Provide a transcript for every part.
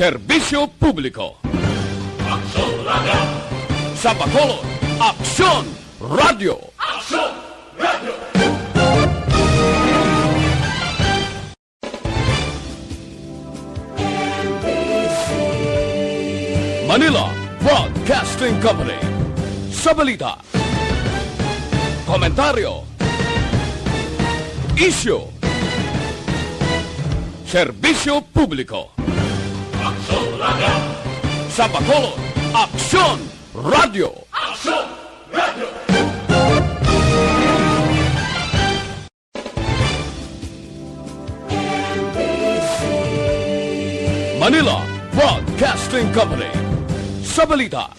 Serbisyo Publiko. Aksyon Radio! Sa Bacolod, Aksyon Radio! Aksyon Radio! Manila Broadcasting Company. Sa balita, komentaryo, isyu, serbisyo publiko. Aksyon Radio! Sa Bacolod, Aksyon Radio! Aksyon Radio! Manila Broadcasting Company. Sa balita,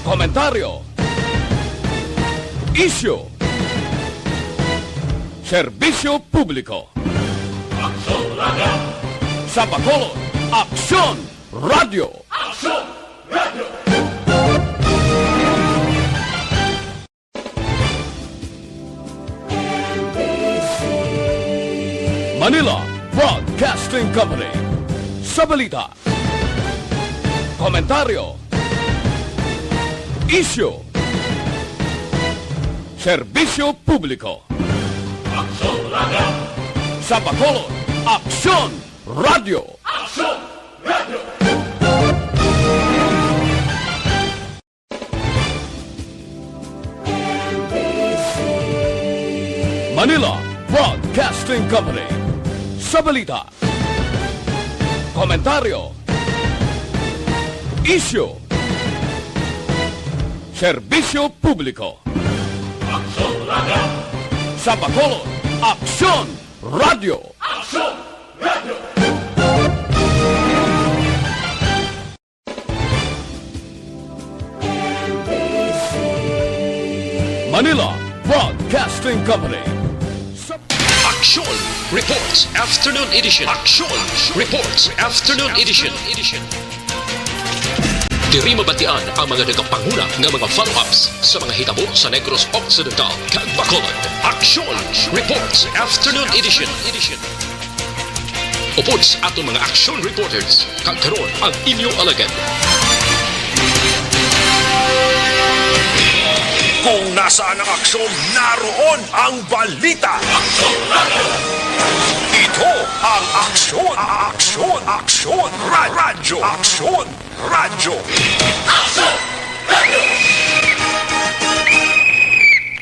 komentaryo, isyu, serbisyo publiko. Aksyon Radio! Sa Bacolod, Aksyon Radio! Aksyon Radio! Manila Broadcasting Company. Sa balita, komentaryo, isyu, serbisyo publiko. Aksyon Radio! Sa Bacolod, Aksyon Radio! Aksyon Radio! Manila Broadcasting Company. Sa balita, komentaryo, isyu, serbisyo publiko. Aksyon Radio! Sa Bacolod, Aksyon Radio! Aksyon Radio! Manila Broadcasting Company. Aksyon Reports Afternoon Edition. Aksyon Reports Afternoon Edition. Diri mabatian ang mga nagapanguna ng mga follow-ups sa mga hitabo sa Negros Occidental kag Bacolod. Aksyon Reports Afternoon Edition. Upod sa atong mga action reporters, kag karon ang inyong alagad. Kung nasaan ang aksyon, naroon ang balita. Aksyon Radio! Ito ang aksyon, radyo, aksyon, radyo. Aksyon Radio!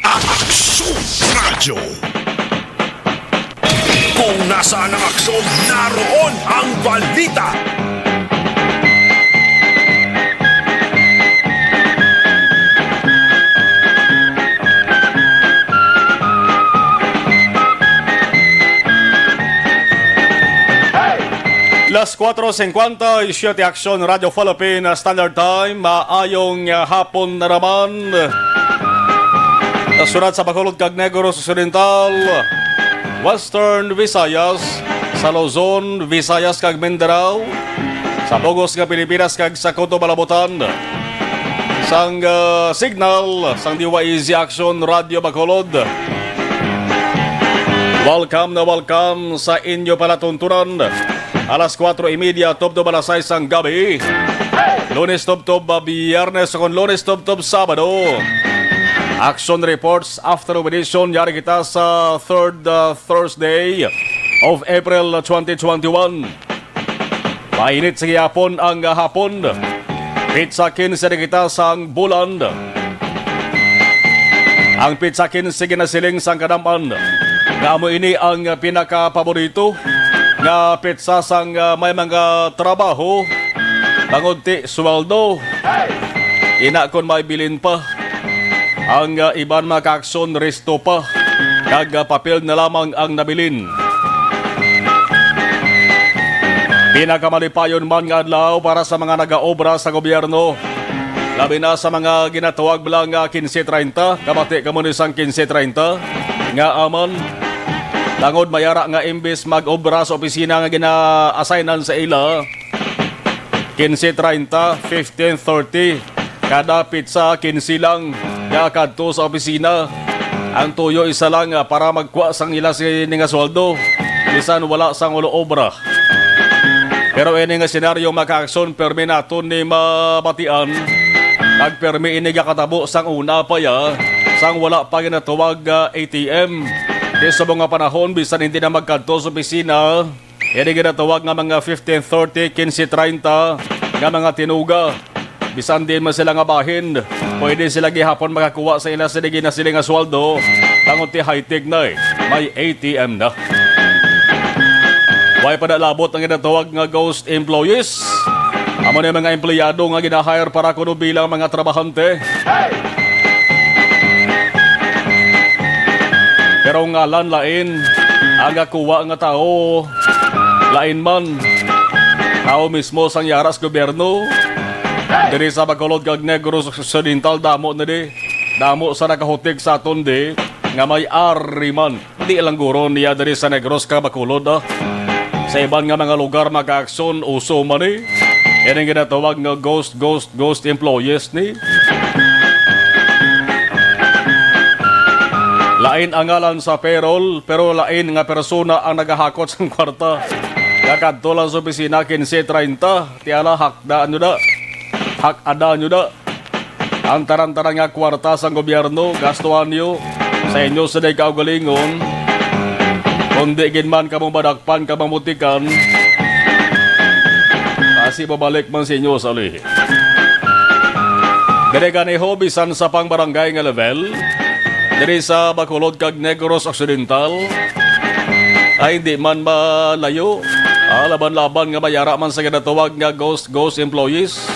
Aksyon, radyo. Kung nasaan ang aksyon, naroon ang balita. Las 4:50, Isyete Aksyon Radio Philippine Standard Time. Maayong hapon na naman. Nasurat sa Bacolod kag Negros Occidental, Western Visayas, sa Luzon, Visayas kag Mindanao, sa Bogos nga Pilipinas kag sa Coto Malabutan, sang signal sang DYZ Aksyon Radio Bacolod. Welcome na welcome sa inyo palatuntunan. Alas 4:30, tubtob alas 6 ang gabi. Lunes tubtob, Biyernes kung Lunes tubtob, Sabado. Action Reports Afternoon Edition. Yari kita sa third Thursday of April 2021. Mainit sa gihapon ang hapon. Pitsakin sa kita sang bulan. Ang pitsakin sige na siling sang kadampan. Nga mo ini ang pinaka-paborito nga pizza sang may mga trabaho, pangunti sweldo, ina kon may bilin pa, ang iban mga kaaksyon resto pa, kag papel na lamang ang nabilin. Pinakamalipayon man nga adlaw para sa mga nagaobra sa gobyerno, labi na sa mga ginatawag lang 15-30, kamati kamo ni sang 15-30, nga aman, langod mayara nga imbes mag-obra sa opisina nga gina-assignan sa ila 15-30, 15-30 kada pizza 15 lang nga kadto sa opisina. Ang tuyo isa lang para magkuha sang ila si nga sweldo bisan wala sang ulo obra. Pero ini nga senaryo maka-aksyon permi naton ni mabatian. Nagpermi ini katabo sang una pa ya, sang wala pa ginatawag ATM. Kaya sa mga panahon, bisan hindi na magkanto sa opisina, ini ginatawag nga mga 15:30, 15:30 nga mga tinuga. Bisan din man sila nga bahin, pwede sila gihapon makakuha sa ila sinigi na sila nga sweldo. Tangon ti high-tech na may ATM na. Way padalabot ang ginatawag nga ghost employees. Amo na mga empleyado nga ginahire para kuno bilang mga trabahante. Pero ngalan lain, ang kuwa nga tao, lain man. Tao mismo sang yaras gobyerno. Diri sa Bacolod kag Negros Occidental damo na di. Damo sa nakahutig sa aton di nga may ari man. Di lang guro niya diri sa Negros kag Bacolod Sa iban nga mga lugar maka-aksyon uso man ni. Yan ang ginatawag nga ghost employees ni. Lain ang ngalan sa payroll, pero lain nga persona ang nagahakot sa kwarta. Kakadto lang sa opisina 15:30, tiyala hakda nyo da. Hakada nyo da. Ang taran-taran nga kwarta sa gobyerno, gastuhan nyo sa inyo sa day kaugalingon. Kundi ginman ka mong badakpan, ka mamutikan, kasi babalik man sa inyo sa lihi. Dere ganiho, bisan sa pang barangay nga level, diri sa Bacolod kag Negros Occidental, ay hindi man malayo. Laban-laban nga mayara man sa ginatawag nga ghost employees.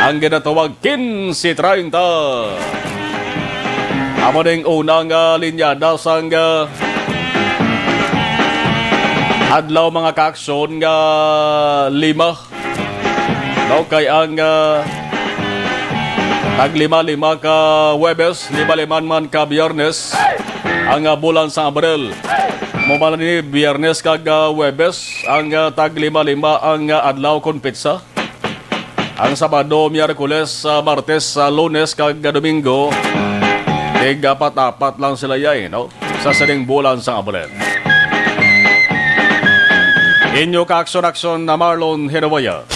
Ang ginatawag 15:30. Amo ding unang linyada sang adlaw mga kaaksyon nga 5. Daw kay ang tag 5 ka Webes, 5 man ka Biyernes, ang bulan sa Abril. Mumala ni Biyernes kag Webes, ang tag 5 ang adlaw kon pizza. Ang Sabado, Miyerkules, Martes, Lunes kag Domingo, apat lang sila yay, no? Sa saling bulan sa Abril. Inyo ka-aksyon-aksyon na Marlon Hirawaya.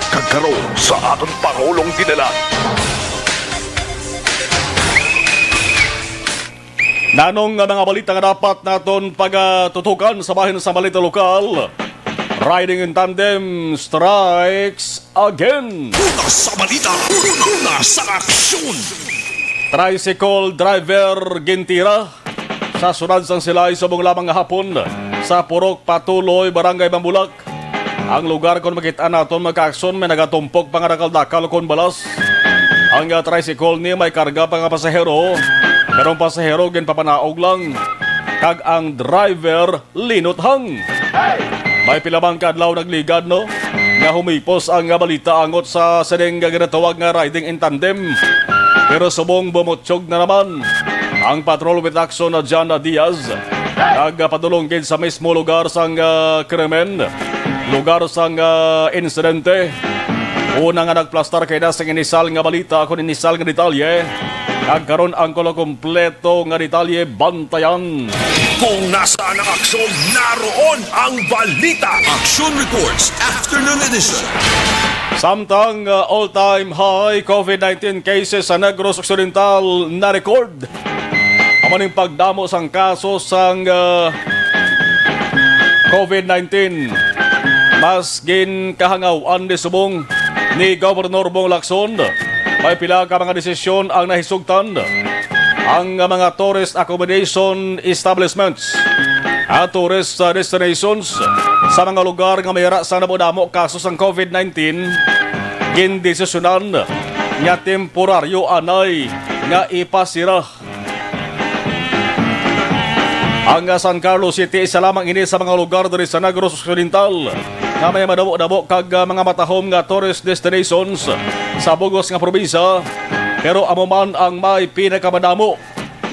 Kagkaroon sa aton Pangulong dinala. Nanong nga mga balita nga dapat naton pagtutukan sa bahin sa balita lokal. Riding in tandem strikes again. Una sa balita, una sa aksyon. Tricycle driver gintira sa sunod sang silay sa buong lamang hapon sa Purok Patuloy, Barangay Bambulak. Ang lugar kung makita naton magka-aksyon may nagatumpok pangarakal-dakal kon balas. Ang tricycle niya may karga pang pasahero, pero ang pasahero ginpapanaog lang. Kag ang driver linuthang. May pilabang kadlaw nagligad no nga humipos ang balita angot sa sedeng ginatawag nga riding in tandem. Pero subong bumutsyog na naman ang patrol with action na Jana Diaz. Nagpadulongin sa mismo lugar sang krimen, lugar sang insidente. Una nga nagplastar kay na sa inisal nga balita ako inisal nga detalye. Nagkaroon ang kompleto nga detalye bantayan. Kung nasaan ang aksyon, naroon ang balita. Action Reports Afternoon Edition. Samtang all-time high COVID-19 cases sa Negros Occidental na record. Amaning pagdamo sang kaso sang COVID-19. Mas gin kahangawan ni subong ni Governor Bong Lacson. May pila ka mga desisyon ang nahisugtan. Ang mga tourist accommodation establishments at tourist destinations sa mga lugar nga mayara sa nabudamo kaso sang COVID-19 gindesisyonan nga temporaryo anay nga ipasira. Ang San Carlos City isa lamang ini sa mga lugar diri sa Negros Occidental nga may madabo-dabo kag mga matahom nga tourist destinations sa bugos nga probinsya. Pero amo man ang may pinakamadamo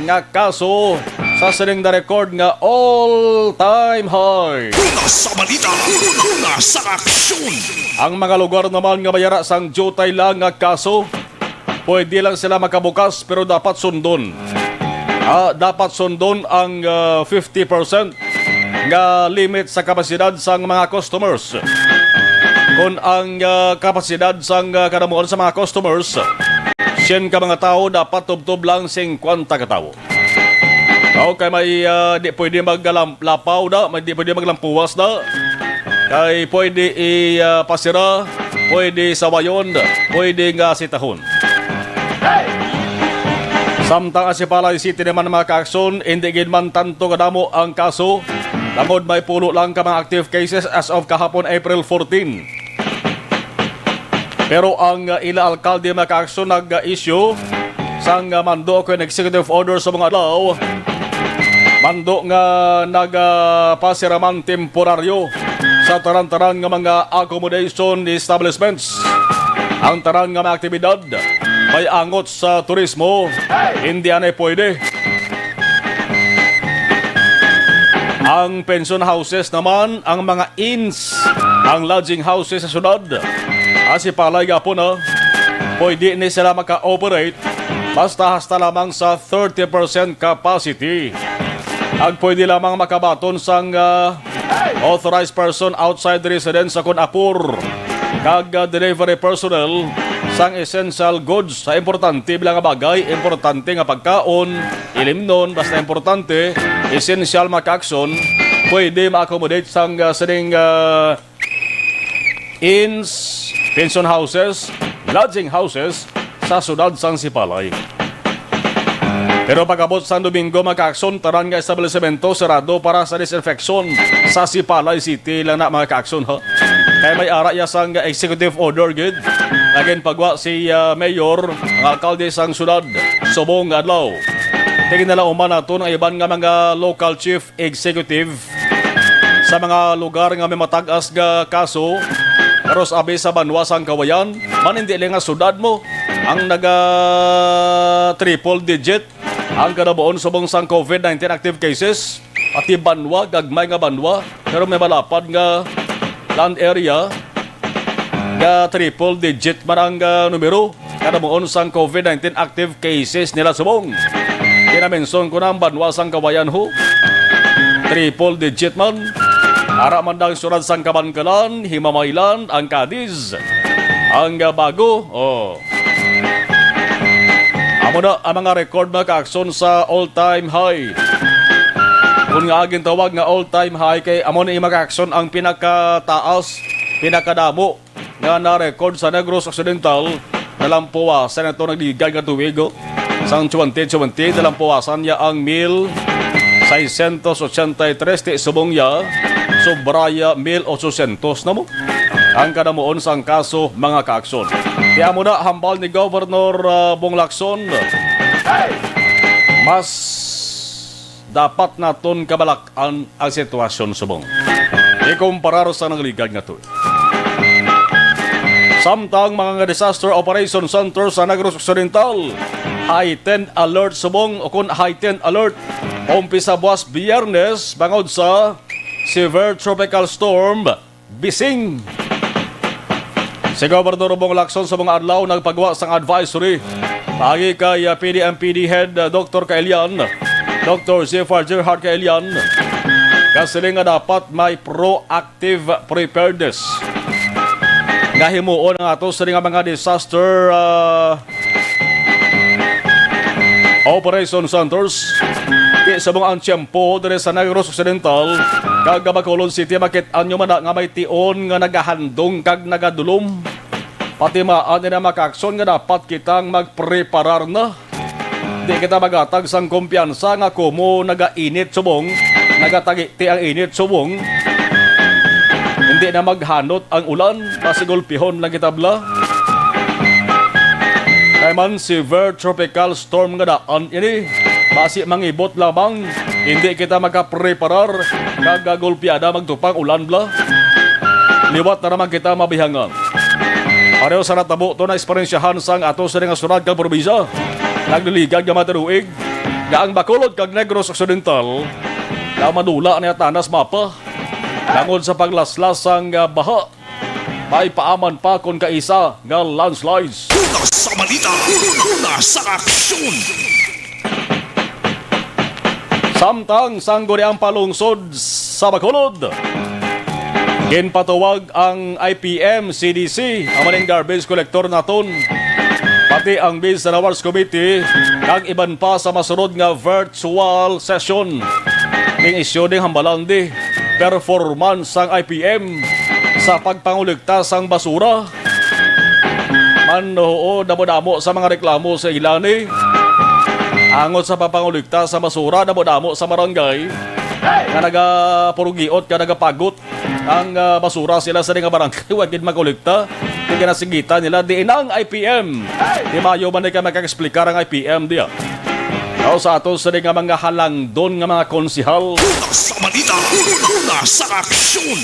nga kaso sa sining na record nga all-time high. Una sa balita, una sa aksyon. Ang mga lugar naman nga mayara sang jutay lang nga kaso, pwede lang sila makabukas pero dapat sundon. Dapat sundon ang 50% nga limit sa kapasidad sang mga customers. Kung ang kapasidad sang kanamuan sa mga customers, 100 ka mga tao, dapat tubtob lang 50 ka tao. Kay may di pwede maglapaw da, di pwede maglampuwas da. Kay pwede pasira, pwede sawayon, pwede nga sitahon. Samtang Asipalay City naman mga kaaksyon, hindi gid man tanto kadamo ang kaso. Langod may pulo lang ka mga active cases as of kahapon April 14. Pero ang ila alkalde mga kaaksyon nag-issue sang mando ko executive order sa mga adlaw. Mando nga nagpasiraman temporaryo sa taran-taran nga mga accommodation establishments. Ang taran nga mga aktibidad may angot sa turismo, hindi anay pwede. Ang pension houses naman, ang mga inns, ang lodging houses sa syudad, Asipalay po na, pwede ni sila maka-operate basta lamang sa 30% capacity. Ang pwede lamang makabaton sang authorized person outside the residence sa kunapur kag delivery personnel sang essential goods sa importante bilang bagay, importante nga pagkaon, ilimnon, basta importante, essential maka-action, pwede ma-accommodate sang sining inns, pension houses, lodging houses sa sudad sang Sipalay. Pero pag-abot sa Domingo, maka-action, taran nga establishmento sarado para sa disinfection sa Sipalay City lang na mga ka-action ha. Kaya may ara ya sang executive order gid. Again pagwa si mayor, ang alkalde sang syudad, subong adlaw. Tingin na lang uman nato ng iban nga mga local chief executive sa mga lugar nga may matagas nga kaso. Pero sabi sa banwa sang kawayan, man hindi lang nga syudad mo ang naga triple digit ang kanabuon subong sang COVID-19 active cases. Pati banwa, gagmay nga banwa, pero may malapad nga land area nga triple digit man ang numero kanabuon sang COVID-19 active cases nila subong. Kinamenson ko na ang banwa sang kawayan ho, triple digit man. Ara man dang surad sang Kabankalan, Himamaylan, ang Cadiz, ang bago. Amo na ang mga record na ka-aksyon sa all-time high. Kung nga aging tawag nga all-time high kay amo na imag-aksyon ang pinakataas, pinakadamo nga na-record sa Negros Occidental. Nalampuwasan ito nagdigay nga tuwigo. Sang 2020, nalampuwasan niya ang 1,683 ti subong ya. Sobraya 1,800 na mo. Ang kadamuon sang kaso mga ka-aksyon. Kaya mo na hambal ni Governor Bong Lacson, mas dapat naton kabalakan ang sitwasyon subong. Ikumparar sa nangligad nga to. Samtang mga disaster operation center sa Negros Occidental, heightened alert subong o kung heightened alert umpisa buwas Biyernes bangod sa severe tropical storm Bising. Si Governor Bong Lacson sa mga adlaw nagpagawa sang advisory pagi kay PDMPD Head Dr. Kaelian, Dr. Zephyr Gerhard Kaelian, kasi nga dapat may proactive preparedness. Nga himuon ang ato sa mga disaster operation centers. Sa mga ang tiyempo dere sa Negros Occidental, kag Bacolod City, makit-an nyo man nga may tion nga nagahandong kag nagadulom. Pati maan na makaksyon nga dapat kitang magpreparar na. Di kita magatag sang kumpiyansa nga kumo nagainit subong, nagatagiti ang init subong. Hindi na maghanot ang ulan, pasigulpihon lang kitabla. Kaya man severe tropical storm nga daan ini, basi mangibot lamang, hindi kita magkapreparar, kagagulpiada magtupang ulan bla. Liwat na naman kita mabihangan. Pareho sa natabo to na eksperyensyahan sang ato sa nga surad kag probinsya. Nagliligag nga mataruig, nga ang Bacolod kag Negros Occidental, na madula niya tanas mapa. Langod sa paglaslas sang baha, may paaman pa kung kaisa nga landslides. Una sa balita, una sa aksyon. Samtang sanggol ang palungsod sa Bacolod. Ginpatuwag ang IPM CDC, ang maling garbage collector naton. Pati ang Biz sa Wars Committee, kag iban pa sa masunod nga virtual session. Ning isyo ding hambalan di performance sang IPM sa pagpanguligtas sang basura. Manoo damo-damo sa mga reklamo sa ilani. Angot sa papanguligtas sa basura, damo-damo sa barangay. Nga nagapurugiot, nga nagapagot ang basura sila sa nga barangay. Huwag din makuligta. Hindi ka nasigita nila. Di inang IPM. Di mayo man ka makaka-explicar ang IPM diya. Now sa ato sa nga mga halangdon nga mga konsihal. Sa balita, nasa aksyon.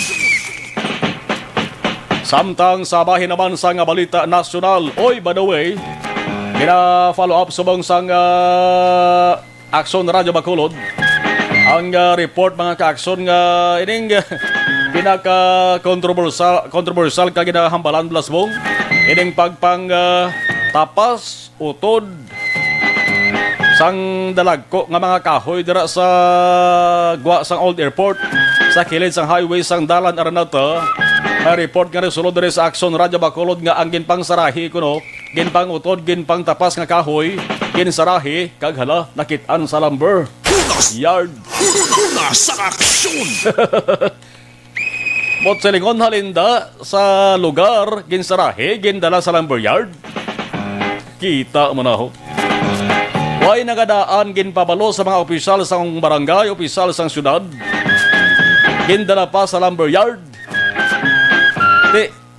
Samtang sabahin naman sa nga balita nasyonal. Oy, by the way, gina-follow up subong sang Aksyon Radyo Bacolod. Ang report mga ka-aksyon nga ining pinaka-controversial ka ginahambalan blasbong. Ining pagpang tapas, utod, sang dalagko nga mga kahoy dira sa gwa sang Old Airport sa kilid sang highway sang Dalan Aranata. May report nga resulod diri sa Aksyon Radyo Bacolod nga ang ginpang sarahi kuno, ginpang utod, ginpang tapas nga kahoy, ginsarahi kag hala nakit-an sa lumber yard. Nasa aksyon. Mot silingon halinda sa lugar ginsarahi, gindala sa lumber yard. Kita mo na ho. Way nagadaan ginpabalo sa mga opisyal sang barangay, opisyal sang syudad. Gindala pa sa lumber yard.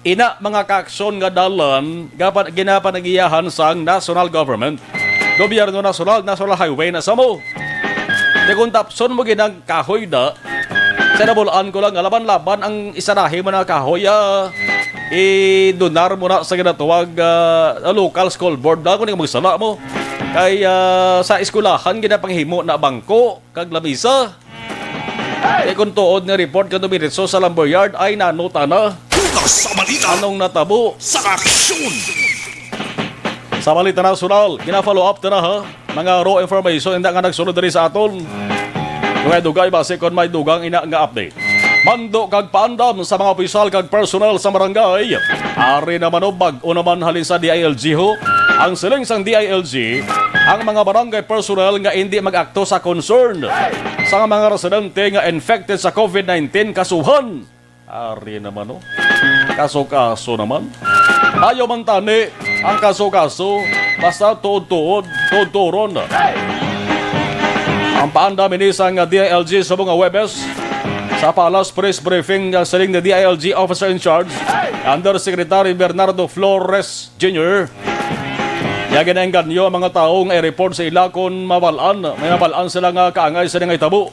Ina mga kaaksyon nga dalan ginapanagiyahan sang national government. Gobyerno national, national highway na samo. Kung tapson mo ginang kahoy da, sa nabulaan ko lang, laban-laban ang isanahe mo na kahoy, i-donar mo na sa ginatuwag local school board na kung hindi magsala mo. Kaya sa eskulahan, ginapanghimo na bangko, kag lamisa. Kung tuod na report ka dumiritso sa lumber yard, ay nanuta na. Sa balita, Anong natabo? sa aksyon. Sa balita nasional, gina-follow up na ha. Mga raw information hindi nga nagsunod rin sa aton. Kung dugay base kung may dugang ina nga update. Mando kag paandam sa mga opisyal kag personal sa barangay. Ari naman o bag-o naman halin sa DILG ho. Ang siling sang DILG, ang mga barangay personal nga hindi mag-akto sa concern sa mga residente nga infected sa COVID-19 kasuhan. Ari naman o. Kaso-kaso naman. Ayaw man tani ang kaso-kaso basta tuod-turon. Ang paandam ini sang DILG sa mga Webes sa palas press briefing ng siling na DILG officer in charge Undersecretary Bernardo Flores Jr. Yaginenggan niyo ang mga taong i-report sa ila kung mabalaan. May mabalaan sila nga kaangay sa nga itabo.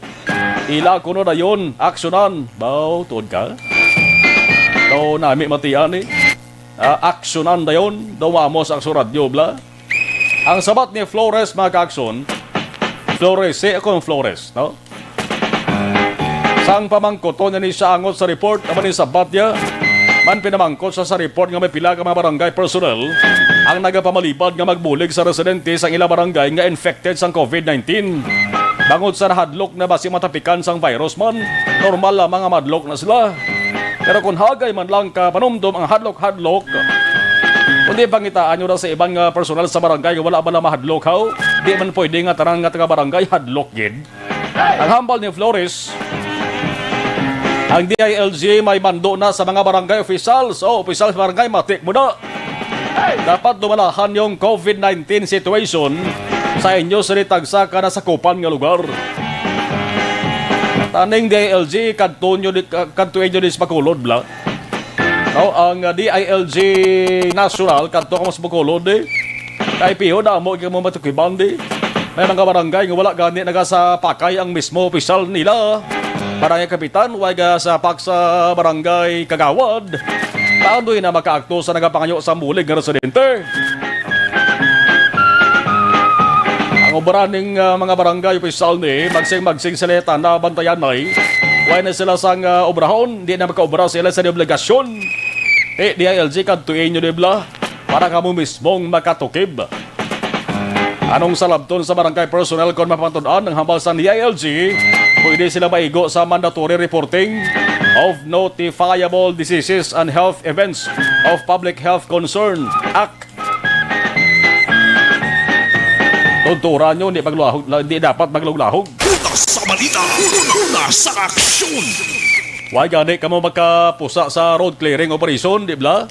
Ila kuno na yun, aksyonan. Baw, tuod ka? Daw nami matiyan eh. Aksyonan na yun. Daw mamos aksyon radyo bla. Ang sabat ni Flores mga ka-aksyon, Flores, akong Flores, no? Sang pamangkoto niya ni siya angot sa report naman ni sabat niya. Man pinamangkot sa report nga may pila ka mga barangay personnel ang nagapamalipad nga magbulig sa residente sa ilang barangay nga infected sang COVID-19. Bangod sa nahadlok na basi matapikan sang virus man, normal lang mga madlok na sila. Pero kung hagay man lang ka panumdom ang hadlok-hadlok, kundi pangitaan nyo na sa ibang personal sa barangay wala ba na mahadlok haw, di man pwede nga tarang nga taga barangay hadlok gid. Ang hambal ni Flores, ang DILG may mando na sa mga barangay officials. Officials barangay, matik mo na. Dapat dumalahan yung COVID-19 situation sa inyo sa tagsa ka na sakupan nga lugar. Taning DILG, kantuin nyo dis Bacolod bla. Ang DILG National, kanto ka mas Bacolod eh. Kaya piho na mo, ikaw mo matukiban eh. May mga barangay nga wala gani naga sa pakay ang mismo official nila. Barangay kapitan, huwag sa paksa barangay kagawad. Paano na makaakto sa nagapanganyo sa mulig ng residente? Ang oberaning mga barangay official ni magsing salita na bantayan ay huwag na sila sang obrahon, hindi na makaobra sila sa obligasyon. DILG kantuin nyo nibla para kamo mismong makatukib. Anong salabton sa barangay personnel kung mapatunan ng hambal sa DILG? Pwede sila maigo sa mandatory reporting of notifiable diseases and health events of public health concern Act. Tunturan nyo, hindi dapat maglulahog. Una sa balita, una sa aksyon. Why gani ka mo magkapusa sa road clearing operation, di ba?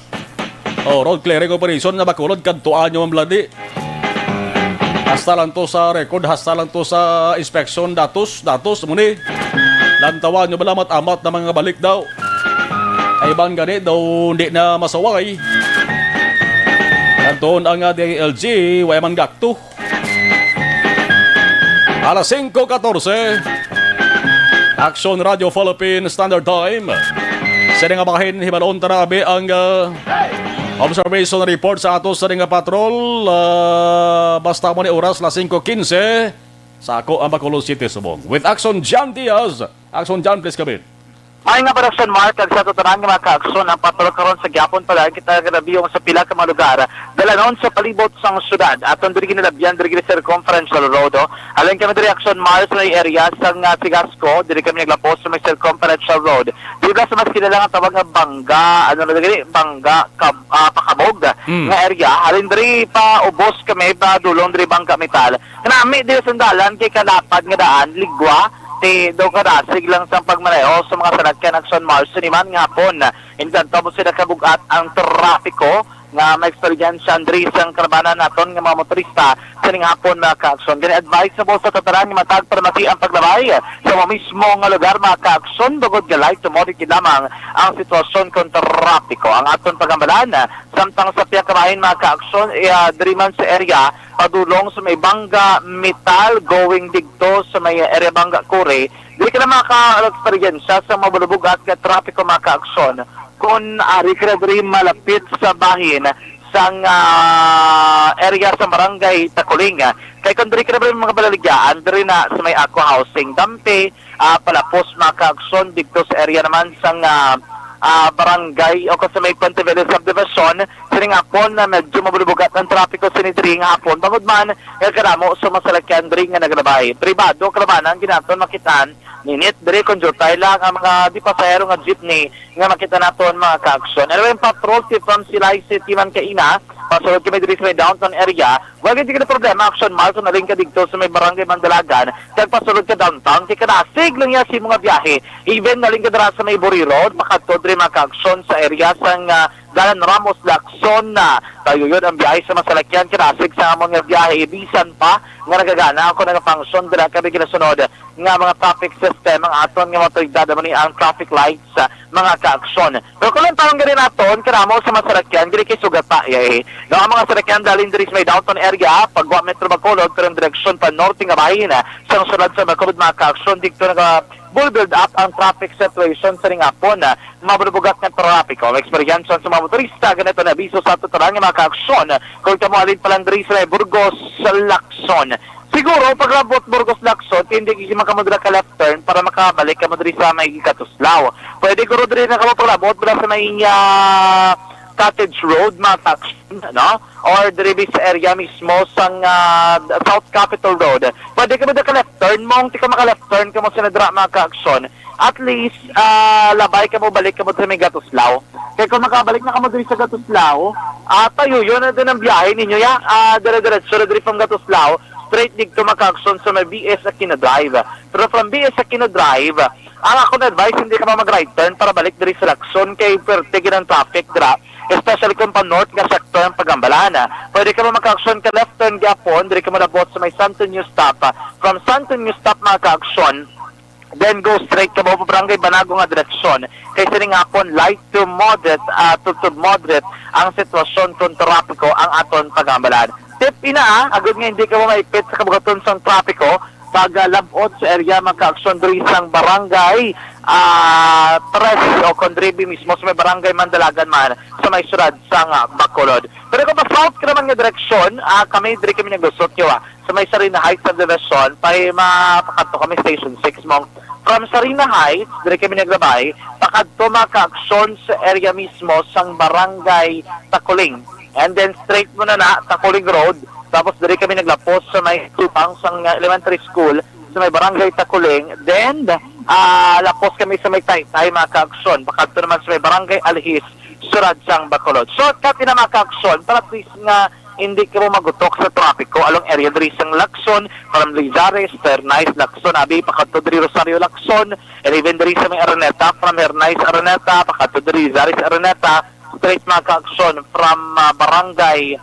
Road clearing operation na bakulod kantuan nyo ang bladi. Hasta lang to sa record, hasta lang to sa inspection datos muni. Lantawan nyo bala amat na mga balik daw. Ay bang gani daw hindi na masaway. Kantoon ang DLG, way man gakto. Alas 5:14, Action Radio Philippine Standard Time. Sa nga bakahin, hibalon tarabi ang observation report sa atos sa nga patrol. Basta mo ni oras na 5:15 sa ako ang Bacolod City, Subong. With Action John Diaz. Action John, please come in. May nga production mark kag sa tuturan nga mga ka-aksyon ang patrol karon sa gyapon pala kita grabiyong sa pila ka mga lugar dalanon sa palibot sang syudad aton diri ginalabyan diri sa circumferential road alin kami diri action march sa area sang Sigasco diri kami naglapos sa may circumferential road diri sa mas kilala nga tawag nga Bangga Pakabog nga area alin diri pa ubos kami pa dulong diri Bangka Metal kanami diri sandalan kay kalapad nga daan ligwa do karasig lang sa pagmaneho sa mga salakyan action march siniman nga hapon. Inkanto mo sila kabugat ang trapiko nga may eksperyensya Andres ang karabanan naton nga mga motorista sa ning hapon mga ka-aksyon. Gani advisable sa tataran nga matag permati ang paglabay sa mga mismo nga lugar mga ka-aksyon dugod galay tumodiki lamang ang sitwasyon kon trapiko. Ang aton pagambalan samtang sa piya kamahin mga ka-aksyon diri man sa area padulong sa may Bangka Metal going digto sa may area Bangka Kure. Dili ka na maka-experiensya sa mabulubog at trapiko mga ka-aksyon kung ari ka diri malapit sa bahin sang area sa barangay Takuling. Kay kung diri ka na mga balaligyan diri na sa may Aqua Housing Dampe palapos mga ka-aksyon dito sa area naman sang barangay o sa may Pontevedra Subdivision sining hapon na medyo mabulubugat ang trapiko sinidri nga hapon bangod man karamo sa masalakyan diri nga naglabay pribado karabanan ginaton makitaan ninit diri kon jutay lang ang mga di pasahero nga jeepney nga makita naton mga ka-aksyon. Anyway, patrol from Silay City man kaina pasulod kami diri sa may downtown area wag hindi ka na problema action mark na rin ka dito sa may barangay Mandalagan kag pasulod ka downtown kay kadasig lang ya si mga biyahe even na rin ka dira sa may Buri Road makadto diri mga ka-aksyon sa area sang Dalan Ramos Lacson na tayo yun ang biyahe sa masalakyan kadasig sa among nga biyahe ibisan pa nga nagagana ako nga function dira kami ginasunod nga mga traffic system ang aton nga motoridad man ang traffic lights mga ka-aksyon. Pero kung lang tawang gani naton karamo sa masalakyan diri kay sugata no ang mga salakyan dalin diri sa may downtown area pagwa Metro Bacolod pero direksyon pa norte nga bahin sang sulod sa Bacolod mga ka-aksyon dito nga build up ang traffic situation sa ring hapon mabulubugat ng trapiko. May eksperyensya sa mga motorista ganito na abiso sa tuturan nga mga ka-aksyon kung kamuhalin palang diri sa Burgos Lacson. Siguro paglabot Burgos Lacson hindi kasi makamudra ka left turn para makabalik ka mo diri sa may Katuslaw. Pwede guro diri na ka paglabot para sa may Cottage Road mga ka-aksyon no? Or diri sa area mismo sang South Capitol Road. Pwede ka mo ka left turn mong ti ka maka left turn ka mo sa nadra mga ka-aksyon. At least labay ka mo balik ka mo sa may Gatuslaw. Kaya kung makabalik na ka mo diri sa Gatuslaw, tayo yun na din ang biyahe ninyo ya. Dire-diretso na diri from Gatuslaw straight dito maka-aksyon sa may BS Aquino Drive. Pero from BS Aquino Drive, ang ako na advice hindi ka mag-right turn para balik diri sa Lacson kay pertigin ang traffic dira. Especially kung pa north nga sector ang Pagambalana. Pwede ka mo maka-aksyon ka left turn gapon, diri ka mo labot sa may Santo New Stop. From Santo New Stop maka-aksyon, then go straight ka mo pa barangay Banago nga direksyon. Kaysa rin hapon, light to moderate ang sitwasyon kung trapiko ang aton Pagambalana. Tip ina agad nga hindi ka mo maipit sa kabugaton sa trapiko pag labot sa area maka-aksyon diri sang barangay Tres o Condribi mismo sa may barangay Mandalagan man sa may syudad sang Bacolod. Pero kung pa-south ka naman nga direksyon, kami naglusot nyo sa may Sarina Heights Subdivision pa'y mapakadto kami Station 6 mong from Sarina Heights, diri kami naglabay pakadto maka-aksyon sa area mismo sang barangay Takuling. And then straight mo na Takuling Road. Tapos diri kami naglapos sa may Tupang sang elementary school. sa may barangay Takuling. Then, lapos kami sa may Taytay, mga kaaksyon. Bakit naman sa may barangay Alhis, Suradsang, Bacolod. Shortcut na mga kaaksyon, para at least nga hindi ka mo magutok sa trapiko along area diri sang Lacson, from Lizares, Hernais, Lacson, abi pakadto diri Rosario, Lacson, and even diri sa may Araneta, from Hernais, Araneta, pakadto diri Lizares, Araneta, straight mga kaaksyon from barangay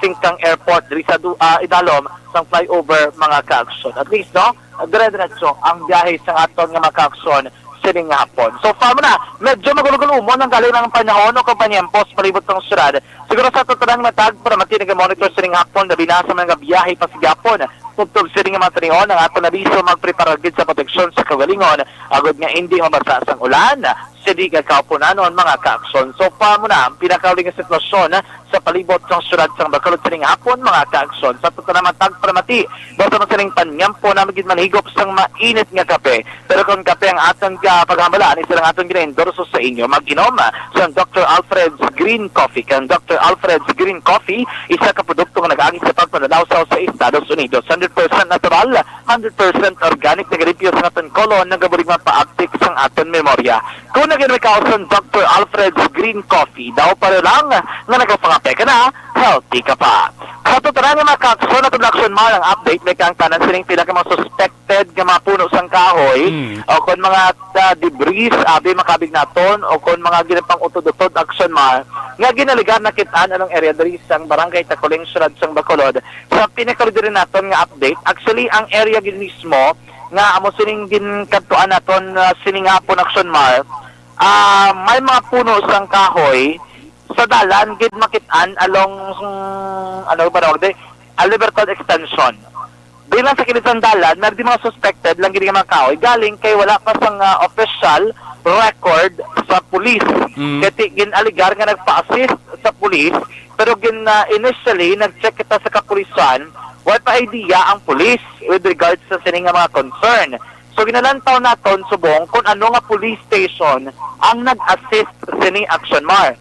Singkang Airport diri sa Idalom sang flyover mga kaaksyon. At least no, dire-diretso ang biyahe sa aton nga mga kaaksyon sining nga hapon. So far mo na, medyo magulugul umon ang galing ng panahon o kompanyempos palibot ng syudad. Siguro sa tutunan matag para matinig ang monitor sining hapon na binasa mga biyahe pa sigapon. Tugtog sining nga matanihon ang aton abiso magprepara gid sa proteksyon sa kagalingon agod nga hindi mabasa sang ulan. Sidi ka kaupunanon mga kaaksyon. So far mo na ang pinakauling nga sitwasyon sa palibot ng syudad sang Bacolod sining hapon mga kaaksyon. Sa tutunan matag para mati, basta mo sining panyampo na magid manhigop sang mainit nga kape. Pero kung kape ang aton paghambalaan, isa lang aton gina-endorso sa inyo, mag-inom sa Dr. Alfred's Green Coffee. Kang Dr. Alfred's Green Coffee, isa ka produkto nga nag-agi sa pagpanalawsaw sa Estados Unidos. 100% natural, 100% organic, nagaripyo sa aton kolon, nagaburig mapaaptik sang aton memorya. Kung naging ka sa Dr. Alfred's Green Coffee, daw pa lang nga nagpapangape ka na, healthy ka pa. Sa tutunan nga mga kakson at production mo ang update, may kang tanan sining pila ka mga suspected nga mga puno sang kahoy, o kung mga debris, abi makabig naton, o kung mga ginapang utod-utod action mo, nga ginaligan na kitaan anong area diri sang barangay Takuling, Syudad sang Bacolod. Sa pinakaroon din naton nga update, actually ang area gin mismo, nga amo sining ginkantuan naton sining hapon action mar, may mga puno sang kahoy sa dalan gid makitaan along ano ba tawag di Libertad Extension. Bilang sa kilid sang dalan, meron di mga suspected lang gid nga mga kahoy galing kay wala pa sang official record sa pulis. Kaya ginaligar nga nagpa-assist sa pulis, pero initially nag-check kita sa kapulisan, wala pa idea ang pulis with regards sa sining nga mga concern. So ginalantaw naton subong kung ano nga police station ang nag-assist sa ni Action Mar.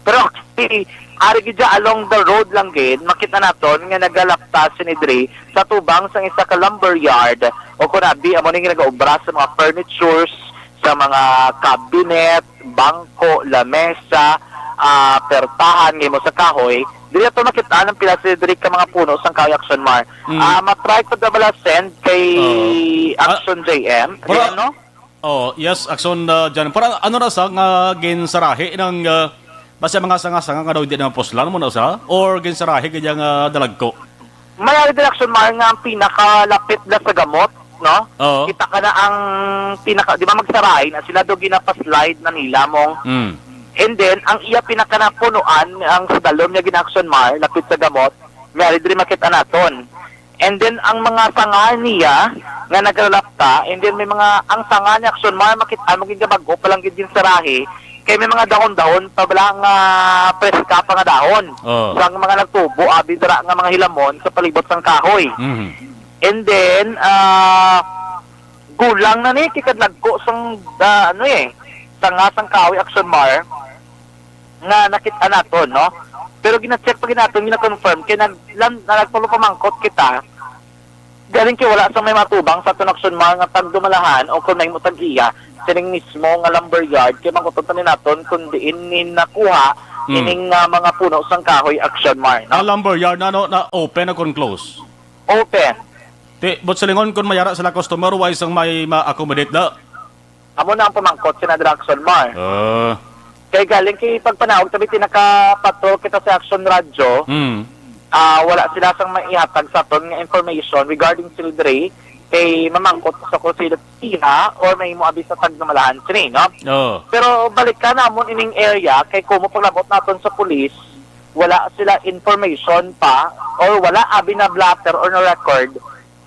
Pero actually, ari gid along the road lang gid makita naton nga nagalapta si Dre sa tubang sang isa ka lumber yard o kunabi amo ning nagaobra sa mga furnitures, sa mga cabinet, bangko, lamesa, pertahan ngimo sa kahoy. Dili ato makita ang pila si Dre ka mga puno sang kahoy Action Mar. Ma-try ko dabala send kay Action JM, no? Oh, yes, Action dyan. Para ano na sa nga ginsarahi ng basta mga sanga-sanga nga daw hindi na poslan mo na sa or ginsarahi kanya nga dalagko. May ari direction mar nga ang pinakalapit na sa gamot, no? Oo. Kita ka na ang pinaka, di ba magsaray na sila do ginapaslide na nila mong. And then ang iya pinakanapunuan ang sa dalom niya gina-action mar lapit sa gamot, may ari diri makita naton. And then ang mga sanga niya nga nagalapta, and then may mga ang sanga niya action mar makita mo gid bago pa lang gid sarahi. Kaya may mga dahon-dahon pa lang preska pa nga dahon. Sa mga nagtubo, abi dara nga mga hilamon sa palibot ng kahoy. And then, gulang na ni, kikadlagko sang, sangasang kahoy Action Mar, nga nakita nato, no? Pero gina-check pa ginaton, gina-confirm, kaya nagpalo pamangkot kita, galing kay wala sa may matubang sa Action Mar nga tagdumalahan o kung may mutag iya, sining mismo nga lumber yard kay mangkutuntan ni naton kun diin ni nakuha ining mga puno sang kahoy Action Mar, no? Ang lumber yard na open o kon close? Open. But sa lingon kun mayara sila customer wise ang may ma-accommodate na? Amo na ang pamangkot si Action Mar. Kay galing kay pagpanawag tabi tinaka-patrol kita sa Action Radio. Wala sila sang maihatag sa aton nga information regarding Sildre kay mamangkot sa kung sila tira or may mo abi sa tagdumalahan sini, no? Pero balik ka namon ining area kay kumo paglabot naton sa pulis, wala sila information pa or wala abi na blatter or na record.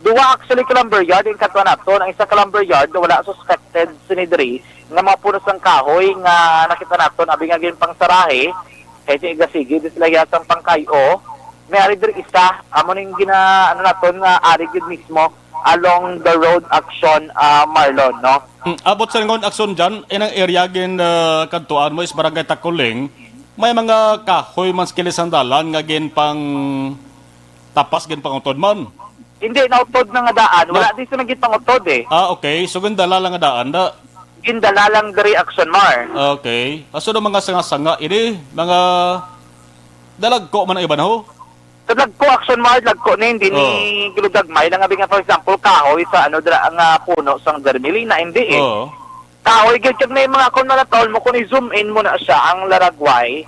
Duwa actually ka lumber yard yung katwa naton, ang isa ka lumber yard wala suspected sinidri nga mga puno sang kahoy nga nakita naton abi nga gin pang sarahe kay sige sila yasang pangkayo. May ari diri isa amo ning gina naton nga ari gid mismo along the road Action Marlon, no? Abot sa lingon Action dyan, inang area gin kantuan mo is barangay Takuling, may mga kahoy man skili sandalan nga gin pang tapas gin pang utod man. Hindi, nautod na nga daan. Wala din sa naging pangutod eh. Okay. So, gandala lang nga daan da. Gindala lang dari Action Mar. Okay. Aso na mga sanga-sanga ini, mga dalagko man ang iba na ho. Sa lagko, Action Mar, lagko na hindi ni Giludagmay. Lang nga for example, kahoy sa ang puno sa Dermelina. Hindi eh. Oo. Kahoy, gilkag na yung mga kung malatol mo, kung i-zoom in mo na siya, ang laragway.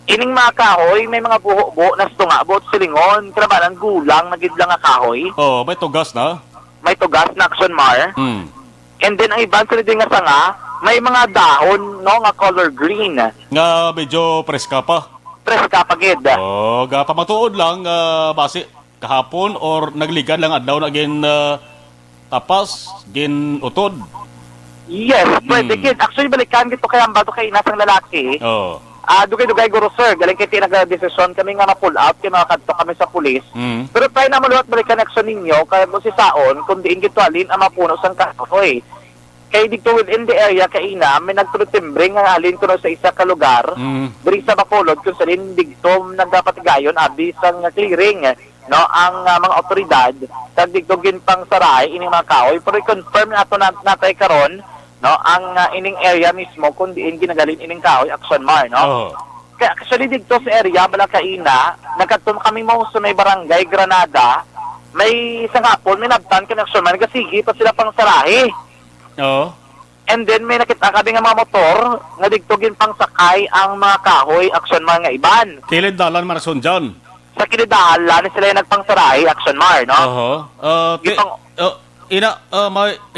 Ining mga kahoy, may mga buho-buho na stunga, buhot silingon, karabanan, gulang, nagidlang nga kahoy. May tugas na. May tugas na Action Mar. And then, ang ibang sunod nga sanga, may mga dahon, no, nga color green. Nga medyo preska pa. Preska pagid. Gapa matuod lang, base kahapon or nagligan lang adlaw na gin tapas, gin utod. Yes, pwede kid. Actually, balikan gito kaya ang bato kay inasang lalaki. Dugay-dugay guro sir, galing kay tinag-desisyon kami nga ma-pull out, kaya makakadto kami sa pulis. Pero tayo na maluwat balikan action ninyo, kaya mo si Saon, kung diin gito alin ang mapuno sang kahoy. Kaya dito within the area, kaina, may nagtulutimbre nga alin ko sa isa ka lugar, diri sa Bacolod, kung salin dito nagdapat gayon, abi sang clearing, no, ang mga otoridad, sa dito ginpang saray, ining mga kahoy, pero i-confirm nato natay karon, no, ang ining area mismo kung diin ginagalin ining kahoy Action Mar, no. Kaya actually dito sa area Balakaina, nagkatun kami mo sa may barangay Granada, may isang hapon may nabtan kami Action Mar, nagasigi pa sila pang sarahe. And then may nakita kami nga mga motor nga digtugin pang sakay ang mga kahoy Action Mar nga iban. Kilid dalan marason dyan. Sa kinidahalan sila yung nagpangsarahe Action Mar, no.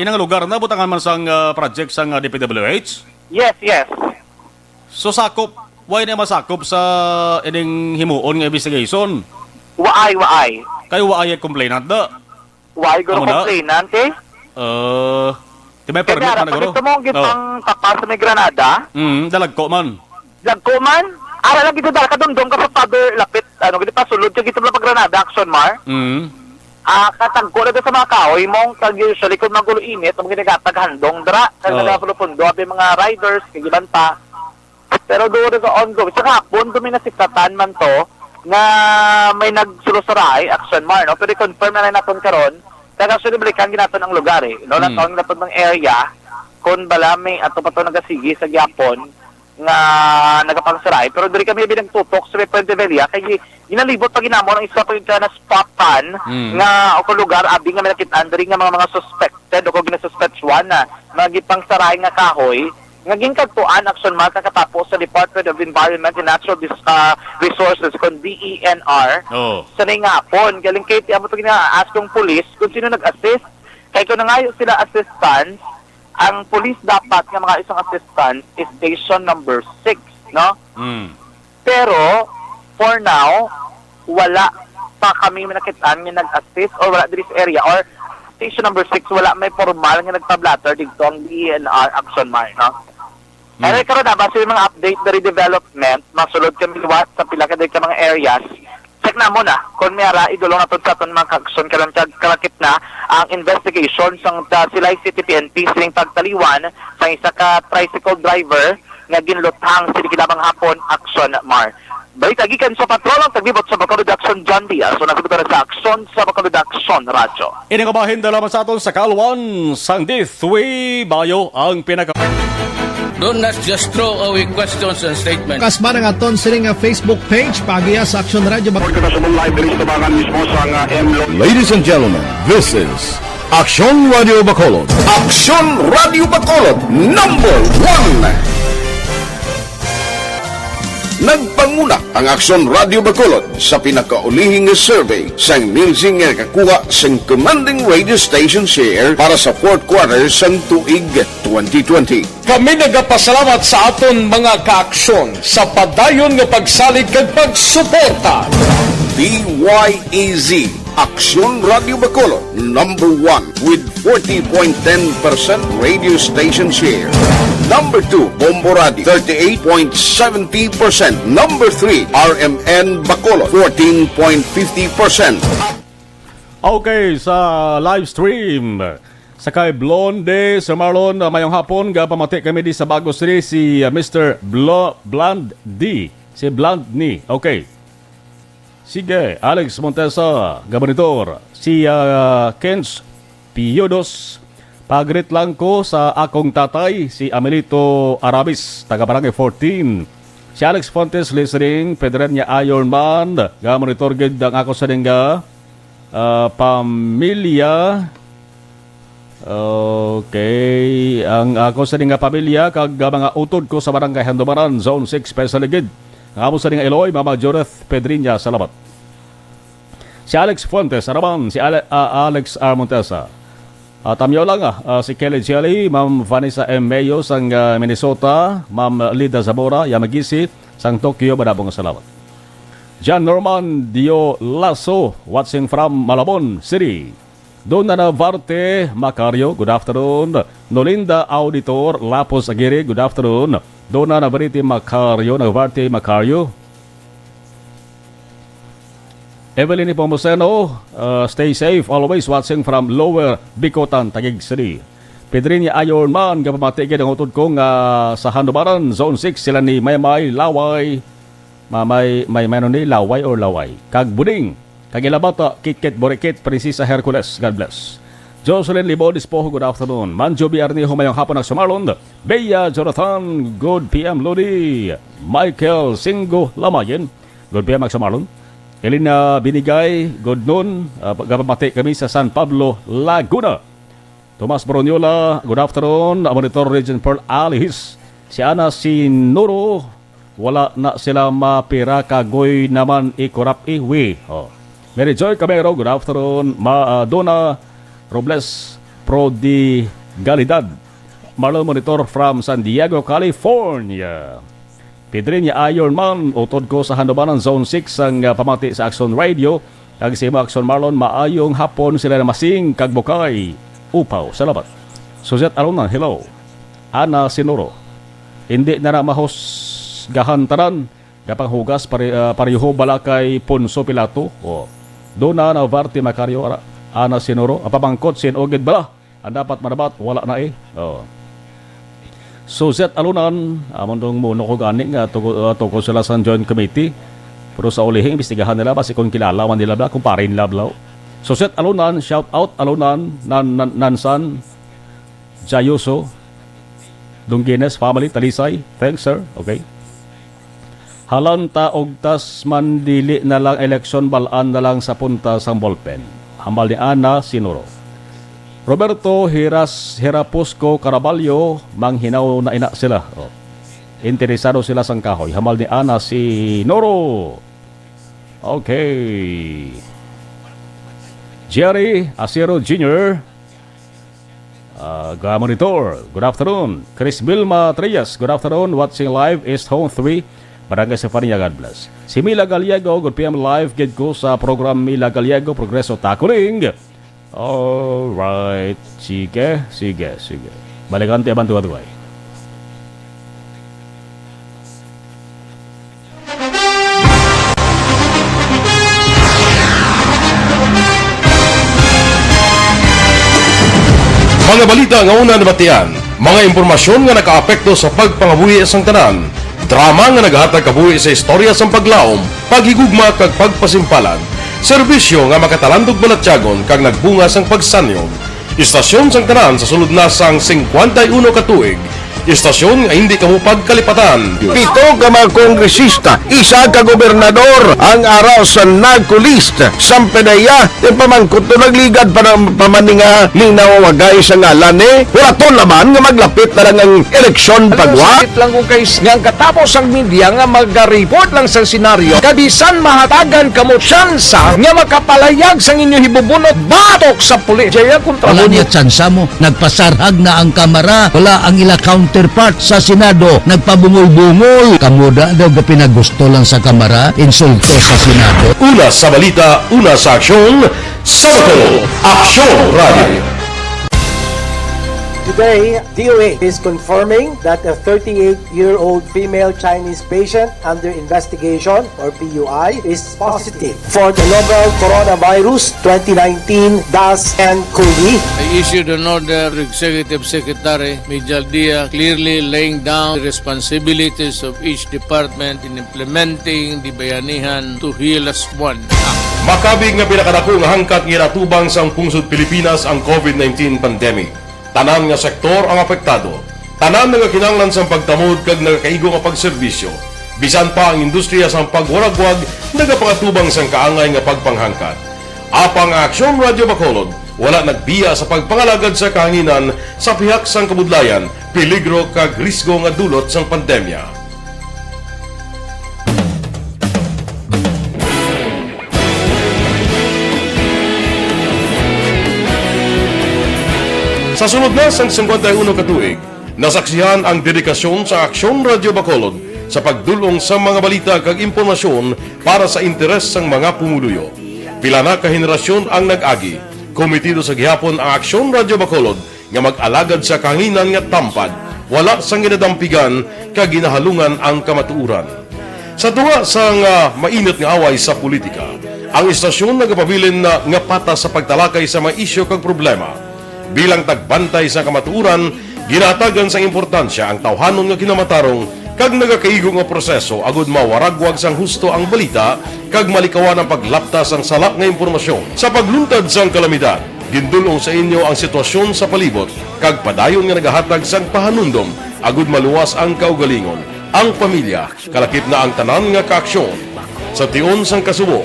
Inang lugar na butangan man sang project sang DPWH? Yes. So sakop, why na masakop sa ining himuon nga investigation? Waay. Kayo waay complainant da? Waay guro complainant eh. Di may permit man na guro? Pagkita mo gitang tapas sa may Granada. Dalagko man. Lagko man. Ara lang gito dala ka dumdum ka sa father lapit gito pa sulod ka gito lang pag Granada Action Mar. Katagko na sa mga kahoy mong tag usually kung magulo init ang ginagatag handong dra kag nagapundo abi mga riders kagiban pa. Pero doon sa ongoing sa hapon duminasikatan man to nga may nagsulosaray Action Mar, no, pero confirm na naton karon kaya actually balikan ginaton ang lugar eh, no, natawag naton ng area kung bala may ato pa to nagasigi sa gyapon nga nagapangsaray, pero diri kami binagtutok sa Puente Villa kay ginalibot pa ginamo ng isa pa yung na spotan nga o lugar abi nga may nakitaan diri nga mga suspected o kung ginasuspect na magipangsaray nga kahoy nga ginkadtuan Action Mar kakatapos sa Department of Environment and Natural Resources kon DENR. Sa ngapon galing kay ti amo to gina-ask ng pulis kung sino nag-assist kay kung nangayo sila assistance ang police dapat nga mga isang assistance is station number 6, no? Pero for now wala pa kami nakitaan nga nag-assist or wala diri sa area or station number 6 wala may formal nga nagpa-blatter dito ang DENR Action Mar, no? Pero karon na base yung mga update na redevelopment, masulod kami liwat sa pila ka mga areas. Check na mo na kung may ara idulong naton sa aton mga action karon kalakip na ang investigation sang Silay City PNP sining pagtaliwan sa isa ka tricycle driver nga ginlutang sa kilabang hapon Action Mar. Balita gikan sa patrol ang tagbibot sa Bacolod Action John Diaz. So nagbuto sa action sa Bacolod Action Radyo. Inagabahin dalaman sa aton sa Kalwan, sang Dithwi Bayo ang pinaka... Do not just throw away questions and statements. Kasba ng aton sining Facebook page pagiya sa Action Radio. Ladies and gentlemen, this is Action Radio Bacolod. Action Radio Bacolod #1. Nagpanguna ang Action Radio Bacolod sa pinakaulihing survey sa Nielsen nga kakuha sa commanding radio station share para sa fourth quarter sa tuig 2020. Kami nagapasalamat sa aton mga kaaksyon sa padayon nga pagsalig kag pagsuporta. DYEZ Action Radio Bacolod #1 with 40.10% radio station share. Number 2, Bombo Radio, 38.70%. Number 3, RMN Bacolod, 14.50%. Okay, sa live stream sa kay Blonde, sa Marlon, mayong hapon, pamati kami di sa Bagos City si Mr. Bland D. Si Bland ni. Okay. Sige, Alex Montesa, Gabanitor, si Kenz Piodos. Pagrit lang ko sa akong tatay, si Amelito Arabis, taga Barangay 14. Si Alex Fontes listening, Pedren niya Ironman, monitor gid ang ako sa dinga pamilya. Okay, ang ako sa dinga pamilya kag mga utod ko sa Barangay Handumaran, Zone 6, Pesaligid. Ang amo sa dinga Eloy, Mama Judith Pedrinya, salamat. Si Alex Fuentes, araman, si Alex R. Montesa. Tamyo lang si Kelly Jelly, Ma'am Vanessa M. Mayo sang Minnesota, Ma'am Lida Zamora, Yamagisi, sang Tokyo, madabong salamat. John Norman Dio Lasso, watching from Malabon City. Dona Navarte Macario, good afternoon. Nolinda Auditor Lapos Aguirre, good afternoon. Dona Navarite Macario, Navarte Macario. Evelyn Pomoseno, stay safe, always watching from Lower Bicotan, Taguig City. Pedrinya Ironman, kapamatigid ang utod ko nga sa Handumaran, Zone 6, sila ni Maymay, Laway, may ni Laway or Laway. Kag Buding, kag Ilabata, Kitkit Borikit, Prinsesa Hercules, God bless. Jocelyn Libodis po, good afternoon. Manjo Biarni, humayong hapon ng Sumarlon. Bea Jonathan, good PM Lodi. Michael Singo Lamayan, good PM ng Sumarlon. Elena Binigay, good noon. Pagkapamati kami sa San Pablo, Laguna. Tomas Bronyola, good afternoon. Monitor Region Pearl Alihis. Si Ana Sinuro, wala na sila mapira, kagoy naman ikurap iwi. Mary Joy Camero, good afternoon. Donna Robles Prodi Galidad. Marlon Monitor from San Diego, California. Pedrinya Ironman, utod ko sa Handumaran Zone 6 ang pamati sa Action Radio. Kag si Action Marlon, maayong hapon sila na masing kag bukay. Upaw, salamat. Suzette Alunan, hello. Ana Sinoro, hindi na mahos gahantaran. Gapang hugas pariho balakay Ponso Pilato. Dona Navarte Macario, Ana Sinoro, apamangkot sin ogid bala. Ang dapat manabat, wala na eh. Suzette Alunan, amon muno ko gani nga tuko sila sa Joint Committee. Pero sa ulihing imbestigahan nila basi kung kilala man nila kung parin lablaw. Suzette Alunan, shout out Alunan, Nansan, Jayoso, Dungines family, Talisay. Thanks sir. Okay. Halanta og tas mandili na lang election, balaan na lang sa punta sang ballpen. Hambal ni Ana Sinoro. Roberto Hirapusco Caraballo, manghinaw na ina sila. Interesado sila sang kahoy. Hamal ni Ana si Noro. Okay. Jerry Asiro Jr. Monitor, good afternoon. Chris Vilma Trias, good afternoon. Watching live East Home 3, Barangay Sefania, God bless. Si Mila Gallego, good PM live. Get ko sa program Mila Gallego, Progreso Takuling. Alright, sige. Balikan tiyaban tuwa-tuway. Mga balita nga una nabatian, mga impormasyon nga nakaapekto sa pagpangabuhi sang tanan, drama nga naghatag kabuhi sa istorya sang paglaom, paghigugma kag pagpasimpalan, serbisyo nga makatalandog balatyagon kag nagbunga sang pagsanyog. Istasyon sang tanan sa sulod na sang 51 ka tuig. Istasyon nga hindi kamo pagkalipatan. 7 ka mga kongresista, 1 ka gobernador, ang araw sa nagkulist sa pedaya, yung pamangkot to nagligad para pamaninga linaw wagay sa ngalan wala to naman nga maglapit na lang ang eleksyon pagwa. Sakit lang kung kayo nga katapos ang media nga mag-report lang sa senaryo, kabisan mahatagan kamo tsansa nga makapalayag sa inyo hibubunot batok sa pulis. Jaya kontra Wala niya tsansa mo, nagpasarhag na ang kamera, wala ang ila counterpart sa Senado, nagpabungol-bungol. Kamuda daw ga pinagusto lang sa kamera, insulto sa Senado. Una sa balita, una sa aksyon, Sabado, Aksyon Radio. Today, DOH is confirming that a 38-year-old female Chinese patient under investigation, or PUI, is positive for the novel coronavirus 2019 DAS-CoV. I issued an order to Executive Secretary Mijal Dia clearly laying down the responsibilities of each department in implementing the Bayanihan to Heal as One Act. Makabig nga pinakadako nga hangkat nga natubang sa pungsod Pilipinas ang COVID-19 pandemic. Tanan nga sektor ang apektado. Tanan nga kinahanglan sa pagtamod kag nagakaigo nga pagserbisyo. Bisan pa ang industriya sa pagwaragwag nagapangatubang sang kaangay nga pagpanghangkat. Apang Aksyon Radio Bacolod wala nagbiya sa pagpangalagad sa kahanginan sa pihak sang kabudlayan, peligro kag risgo nga dulot sang pandemya. Sa sunod na sang 51 katuig, nasaksihan ang dedikasyon sa Aksyon Radio Bacolod sa pagdulong sa mga balita kag impormasyon para sa interes sang mga pumuluyo. Pila na ka henerasyon ang nag-agi, komitido sa gihapon ang Aksyon Radio Bacolod nga mag-alagad sa kahanginan nga tampad, wala sang ginadampigan kag ginahalungan ang kamatuuran. Sa tunga sang mainit nga away sa politika, ang istasyon nagapabilin na nga patas sa pagtalakay sa mga isyu kag problema. Bilang tagbantay sa kamatuuran, ginatagan sa importansya ang tawhanon nga kinamatarong kag nagakaigo nga proseso agud mawaragwag sang husto ang balita kag malikawan ang paglapta sang salak nga impormasyon. Sa pagluntad sang kalamidad, gindulong sa inyo ang sitwasyon sa palibot kag padayon nga nagahatag sang pahanundom agud maluwas ang kaugalingon, ang pamilya, kalakip na ang tanan nga kaaksyon. Sa tion sang kasubo,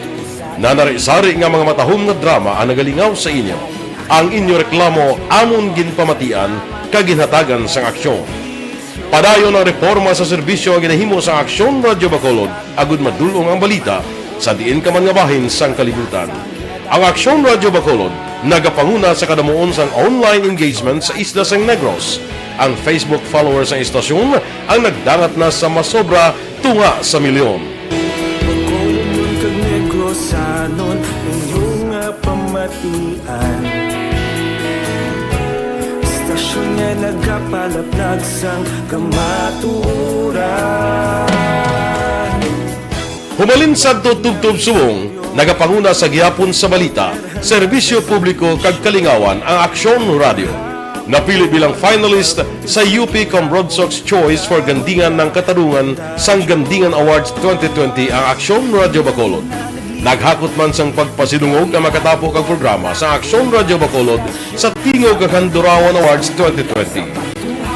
nanari-sari nga mga matahom nga drama ang nagalingaw sa inyo. Ang inyo reklamo amon ginpamatian kag ginhatagan sang aksyon. Padayon ang reforma sa serbisyo ang ginahimo sa Aksyon Radio Bacolod agud madulong ang balita sa diin ka man nga bahin sang kalibutan. Ang Aksyon Radio Bacolod nagapanguna sa kadamuon sang online engagement sa isla sang Negros. Ang Facebook followers sa istasyon ang nagdangat na sa masobra tunga sa milyon. Bacolod kag Negros anon inyong pamatian. Stasyon nga nagapalaplag sang kamaturan. Humalin sa tutubtub suwong, nagapanguna sa gihapon sa balita, serbisyo publiko kag kalingawan ang Aksyon Radio. Napili bilang finalist sa UP Comrodsox Choice for Gandingan ng Katarungan sang Gandingan Awards 2020 ang Aksyon Radio Bacolod. Naghakot man sang pagpasidungog ang makatapo kag programa sa Aksyon Radio Bacolod sa Tingog kag Handurawan Awards 2020.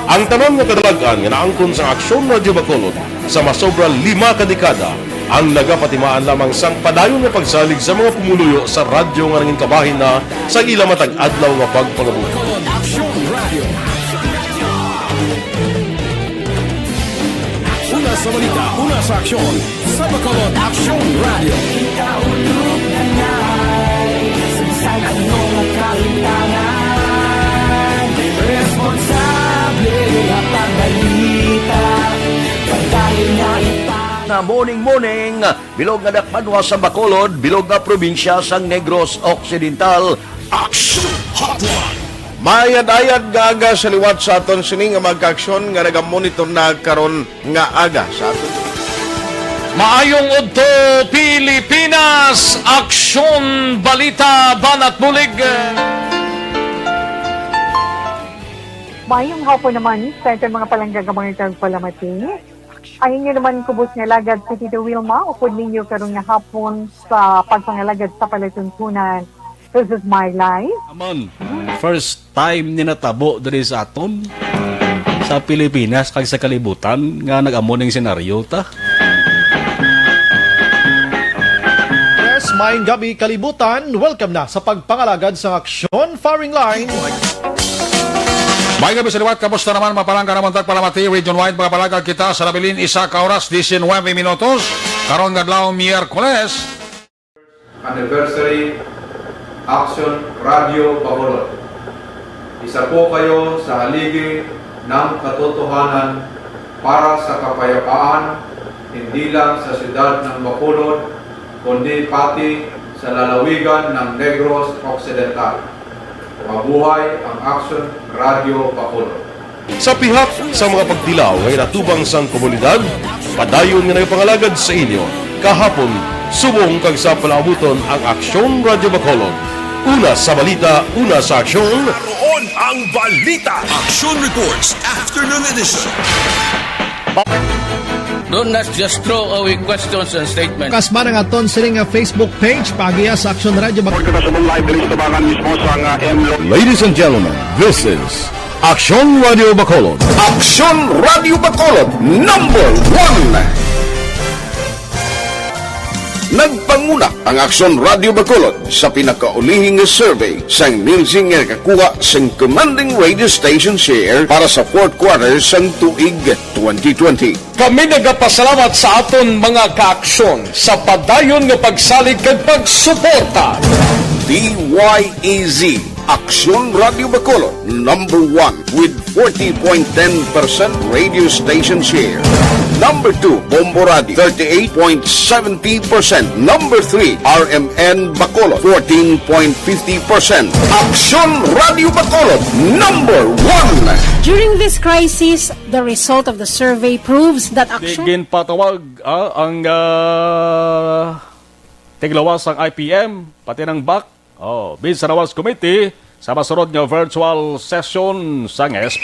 Ang tanan nga kadalagan nga naangkon sa Aksyon Radio Bacolod sa masobra 5 kadekada ang nagapatimaan lamang sang padayon nga pagsalig sa mga pumuluyo sa radyo nga nangin kabahin na sa ila matag adlaw nga pagpangabuhi. Una sa balita, una sa aksyon, sa Bacolod Aksyon Radio. Ikaulog na na'y sansay anong nagkahintangan. Responsable at pagbalita, pagdahil na na morning, bilog nga dakpanwa sa Bacolod, bilog nga probinsya sang Negros Occidental. Action Hotline! Mayad-ayad nga aga sa liwat sa aton sining nga magka-aksyon nga nagamonitor na karon nga aga sa aton. Maayong udto Pilipinas, Aksyon Balita Banat Bulig. Maayong hapon naman sa itong mga palanggagamang palamati. Ayun nyo naman kubos nga lagad si Tito Wilma, upod ninyo karong nga hapon sa pagpangalagad sa palatuntunan. This is my life. Amon, first time ni natabo diri sa aton sa Pilipinas kag sa kalibutan nga nag-amon ning senaryo ta. Yes, maayong gabi kalibutan. Welcome na sa pagpangalagad sa Aksyon Firing Line. May gabi sa liwat, kamusta naman mapalangga naman tagpalamati, region-wide mga palagag kita sa labilin isa ka oras, 19 minutos, karon gadlaw Miyerkules. Anniversary Aksyon Radio Bacolod. Isa po kayo sa haligi ng katotohanan para sa kapayapaan, hindi lang sa siyudad ng Bacolod, kundi pati sa lalawigan ng Negros Occidental. Mabuhay ang Action Radio Bacolod. Sa pihak sa mga pagtilaw ngay natubang sang komunidad, padayon nga nagpangalagad sa inyo. Kahapon, subong kag sa palabuton ang Aksyon Radio Bacolod. Una sa balita, una sa aksyon. Roon ang balita. Action Reports Afternoon Edition. Don't not just throw away questions and statements. Kasma nga aton sining nga Facebook page pagiya sa Aksyon Radio Bacolod. Ladies and gentlemen, this is Aksyon Radio Bacolod. Aksyon Radio Bacolod number 1. Nagpanguna ang Aksyon Radio Bacolod sa pinakaulihing survey sang Nilsing nga kakuha sang commanding radio station share para sa fourth quarter sang tuig 2020. Kami nagapasalamat sa aton mga kaaksyon sa padayon nga pagsalig kag pagsuporta. DYEZ Aksyon Radio Bacolod number 1 with 40.10% radio station share. Number 2, Bombo Radio 38.70%. Number 3, RMN Bacolod 14.50%. Aksyon Radio Bacolod number 1. During this crisis, the result of the survey proves that Aksyon... Digin patawag ang tiglawas ng IPM, pati ng BAC, Binsarawas Committee, sa masunod nga virtual session sang SP.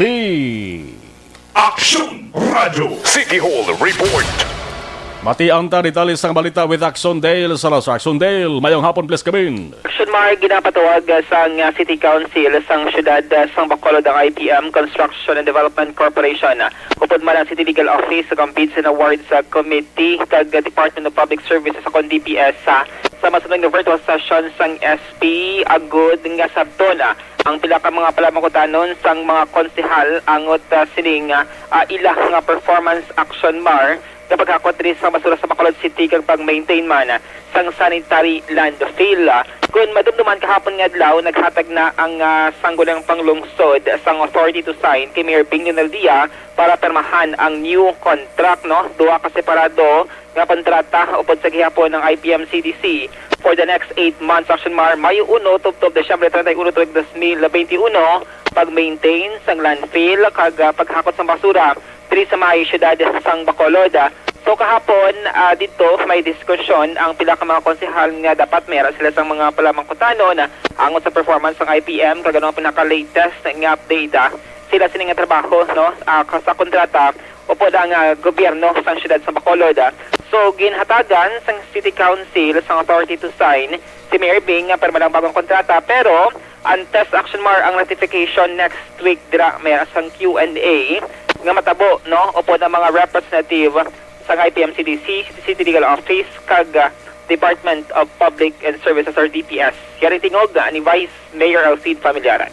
Action Radio City Hall Report. Mati ang detalye sang balita with Action Dale. Sa Action Dale, mayong hapon please kamin. Action Mar, ginapatawag sang City Council sang syudad sang Bacolod ang IPM Construction and Development Corporation. Upod man ang City Legal Office sa Bids and Awards Committee kag Department of Public Services sa DPS sa masunod nga virtual session sang SP agud nga sabton ang pila ka mga palamangkutanon sang mga konsehal angot sining ilah nga performance action Mar kapag hakot rin sa basura sa Bacolod City kag pag-maintain man sang sanitary landfill. Kung madumduman kahapon nga adlaw, naghatag na ang sanggulang panglungsod sang authority to sign kay Mayor Bing Yunaldia para permahan ang new contract, no? Duha ka separado nga kontrata upod sa gihapon ng IPM CDC for the next 8 months. Action Mar, Mayo 1, Tubtob, Desyembre 31, 2021, pag-maintain sang landfill kag paghakot sang basura diri sa mga syudad sang Bacolod. So kahapon dito may diskusyon ang pila ka mga konsehal nga dapat meron sila sang mga palamangkutanon angon sa performance ng IPM kag ano ang pinaka-latest nga update sila sining nga trabaho no sa kontrata upod ang gobyerno sang syudad sa Bacolod. So ginhatagan sang City Council sang authority to sign si Mayor Bing nga permanang bagong kontrata pero ang test action Mar ang notification next week dira may sang Q&A nga matabo no upod ang mga representative sa IPM CDC, City Legal Office, kag Department of Public and Services or DPS. Yari tingog ni Vice Mayor Alcide Familiaran.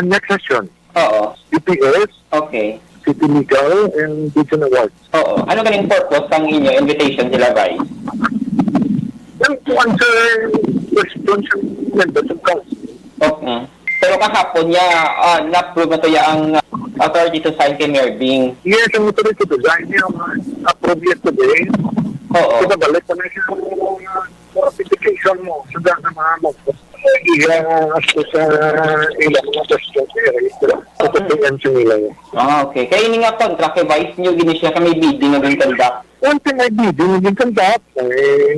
Next session. Oo. DPS. Okay. City Legal and Bids and Awards. Oo. Ano ganing purpose ng inyo invitation sila, Vice? Yung to answer questions ng members of council. Okay. Pero kahapon niya, na-approve na to ang authority to sign kay Mayor Bing. Yes, ang authority to sign niya approve yesterday. Oo. So, nabalik pa na siya application mo sa daan ng mga mo. Asto sa ilang mga questions nila. Tututunan siya nila yun. Okay. Kaya ini nga contract kay Vice niyo, gini siya kami bidding na ganyan conduct. One thing I did, yung conduct,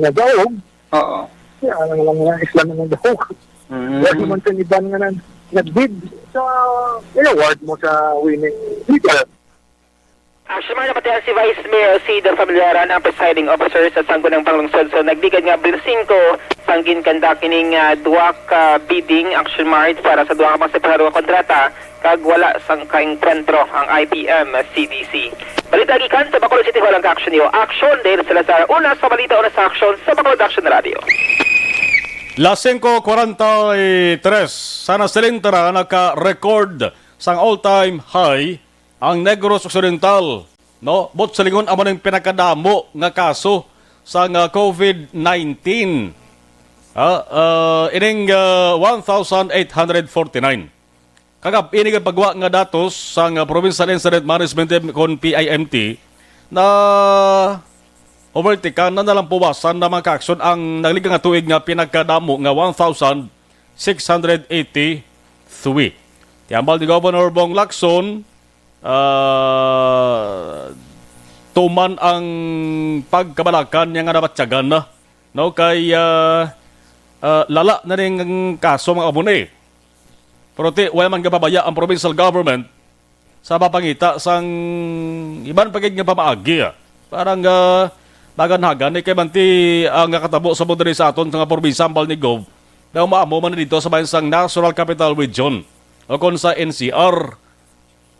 nag-aog. Oo. Yeah, lang nga isla na nag-aog. Wala naman sa iban nga nag-bid sa award mo sa winning leader. Sumar na pati si Vice Mayor Alcide Familiaran ang presiding officer sa sanggunang panglungsod. So nagdigad nga Abril 5 sanggin kandak ining duwa ka bidding action mark para sa duwa ka pang separado kontrata kag wala sang kaengkwentro ang IPM CDC. Balita gikan sa Bacolod City Hall ang action niyo. Action dahil sa Lazar. Una sa balita, una sa action sa Bacolod Action Radio. Las 5:43 sana silintara naka-record sang all-time high ang Negros Occidental, no? Bot sa lingon amo ning pinakadamo nga kaso sa COVID-19. Ining 1,849. Kagab ini nga pagwa nga datos sa Provincial Incident Management kon PIMT na overtikan na nalang puwasan na mga ka-aksyon ang nagligang nga tuig nga pinagkadamo nga 1,680 Thuy. Tiambal ni Governor Bong Lacson, tuman ang pagkabalakan niya nga nabatyagan na. No, kay lala na rin ang kaso mga abone. Pero wala man kapabaya ang provincial government sa papangita sang iban pagig nga pamaagi. Parang baganhagan kay manti ang katabo sa bodre sa aton nga probinsya ambal ni Gov. Na umaamo man dito sa bansang National Capital Region o kon sa NCR.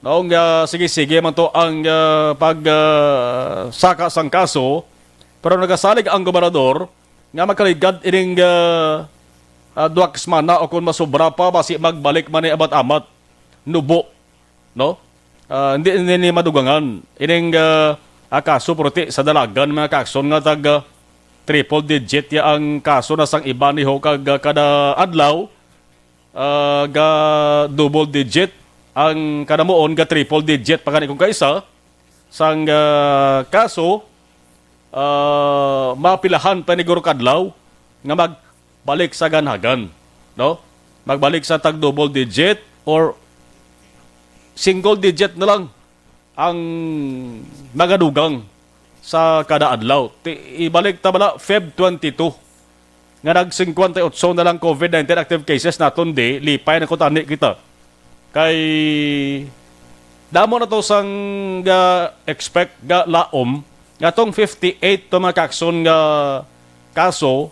Noong sige-sige man to ang saka sang kaso, pero nagasalig ang gobernador nga makaligad ining duwak semana o kung masobra pa basi magbalik man ni amat-amat nubo, no? Hindi madugangan ining kaso prote sa dalagan mga kakson nga tag triple digit ya ang kaso na sang iba ni ho kag kada adlaw ga double digit ang kanamuon ga triple digit pa kung kaisa sang kaso mapilahan pa ni Guru Kadlaw nga magbalik sa ganhagan, no? Magbalik sa tag double digit or single digit na lang ang magadugang sa kada adlaw. Ibalik ta bala Feb 22 nga nag 58 na lang COVID-19 active cases naton di lipay na kutani kita. Kay damo na to sang expect ga laom nga tong 58 to makakson nga kaso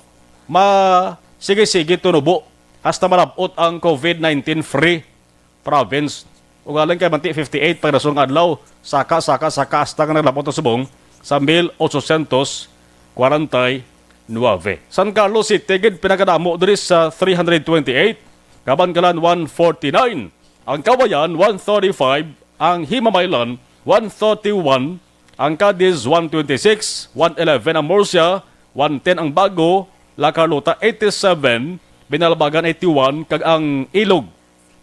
sige-sige tunubo hasta malabot ang COVID-19 free province. Ugaling kay manti 58 pag nasong adlaw saka hasta nga naglabot sa subong sa 1849. San Carlos City gid pinakadamo diri sa 328, Kabangalan 149, ang Kawayan 135, ang Himamaylan 131, ang Cadiz 126, 111 ang Murcia, 110 ang Bago, La Carlota 87, Binalbagan 81, kag ang Ilog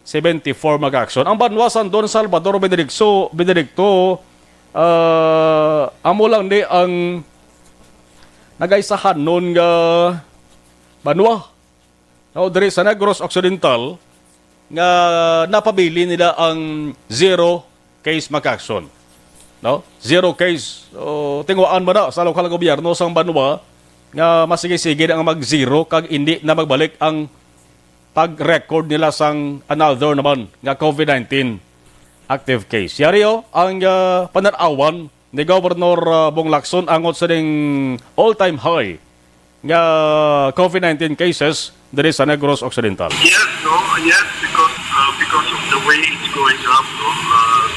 74 mag-action. Ang Banwasan Don Salvador Benedicto amo lang ni ang nagaisahan nun nga Banwa. No, diri sa Negros Occidental nga napabili nila ang zero case mag-action. No? Zero case. So, tingwaan mo na sa lokal gobyerno sa Banwa nga masige-sige ang mag-zero kag hindi na magbalik ang pag-record nila sang another naman nga COVID-19 active case. Yariyo ang pananawan ni Governor Bong Lacson angot sa ding all-time high nga COVID-19 cases diri sa Negros Occidental. Yes, because of the way it's going up,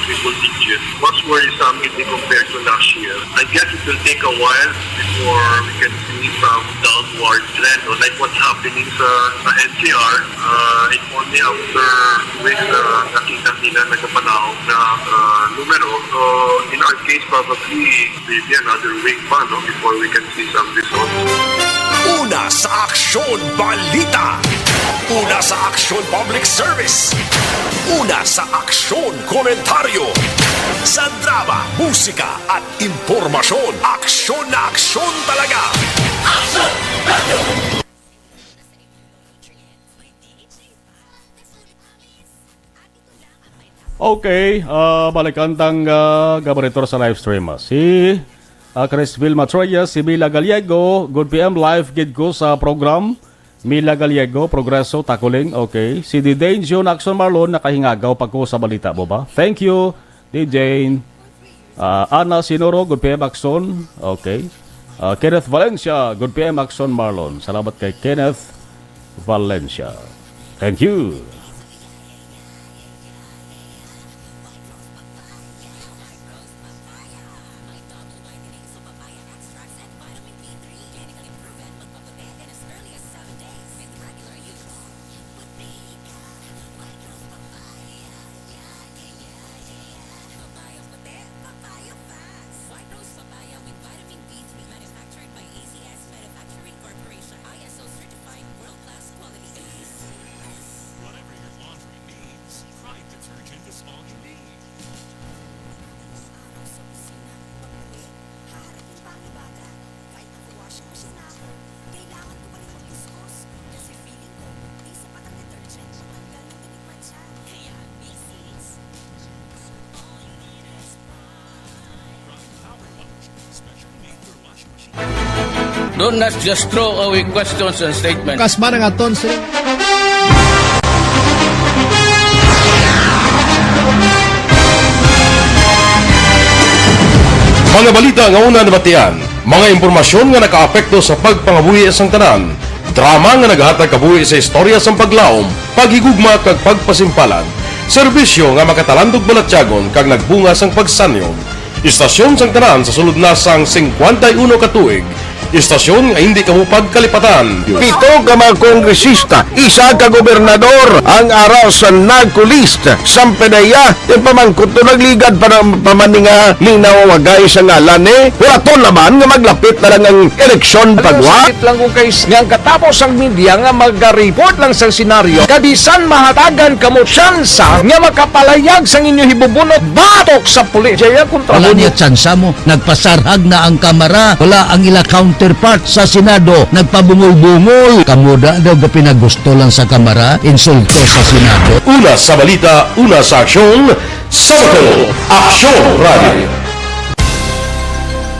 triple digit. What's worrisome if we compare to last year? I guess it will take a while before we can see some downward trend, like what's happening sa NCR. It's only after with nakita nila nagkapanahon na numero. So in our case, probably maybe another week pa before we can see some results. Una sa Aksyon Balita. Una sa Aksyon Public Service. Una sa Aksyon Komentaryo. Sa drama, musika at impormasyon. Aksyon na aksyon talaga. Aksyon! Okay, balikan tang gabaritor sa live stream. Si Crisville Matroya, si Mila Gallego, Good PM live gid ko sa program. Mila Gallego, Progreso, Takuling, okay. Si DJ John Action Marlon, nakahingagaw pa ko sa balita mo ba? Thank you, DJ. Ana Sinoro, Good PM Action, okay. Kenneth Valencia, Good PM Action Marlon. Salamat kay Kenneth Valencia. Thank you. Don't not just throw away questions and statements. Kasma nga ton sila. Mga balita nga una nabatian, mga impormasyon nga nakaapekto sa pagpangabuhi sang tanan, drama nga naghatag kabuhi sa istorya sang paglaom, paghigugma kag pagpasimpalan, serbisyo nga makatalandog balatyagon kag nagbunga sang pagsanyon, istasyon sang tanan sa sulod na sang 51 katuig, istasyon nga hindi kamupag kalipatan. Pito ka mga kongresista, isa ka gobernador, ang araw sa nagkulist, sampedaya, yung pamangkot to nagligad para pamaninga linaw wagay sa ngalan wala to naman nga maglapit na lang ang eleksyon pagwa. Sakit lang kung kays nga katapos ang media nga mag-report lang sa senaryo, kabisan mahatagan kamo tsansa nga makapalayag sa inyo hibubunot batok sa pulis. Jaya kontra Wala niya tsansa mo. Nagpasarhag na ang kamera. Wala ang ila counterpart sa Senado. Nagpabungol-bungol. Kamuda daw ga pinagusto lang sa kamera. Insulto sa Senado. Una sa balita, una sa aksyon, Sabado, Aksyon Radio.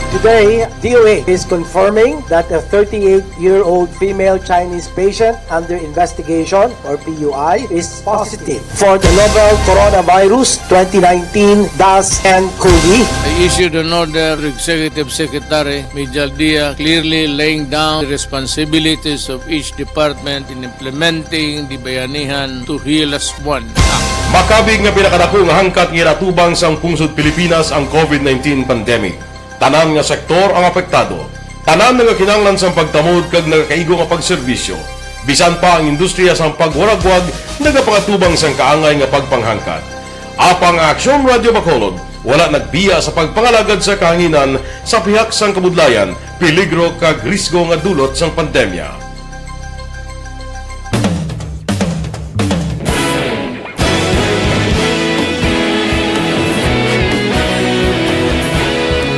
Today, DOA is confirming that a 38-year-old female Chinese patient under investigation, or PUI, is positive for the novel coronavirus 2019 DAS-CoV. I issued an order to Executive Secretary Mijal Dia clearly laying down the responsibilities of each department in implementing the Bayanihan to Heal as One Act. Makabig nga pinakadako nga hangkat nga natubang sang pungsod Pilipinas ang COVID-19 pandemic. Tanan nga sektor ang apektado. Tanan nga kinahanglan sang pagtamod kag nagakaigo nga pagserbisyo. Bisan pa ang industriya sang pagwaragwag nagapangatubang sang kaangay nga pagpanghangkat. Apang Aksyon Radio Bacolod wala nagbiya sa pagpangalagad sa kahanginan sa pihak sang kabudlayan, peligro kag risgo nga dulot sang pandemya.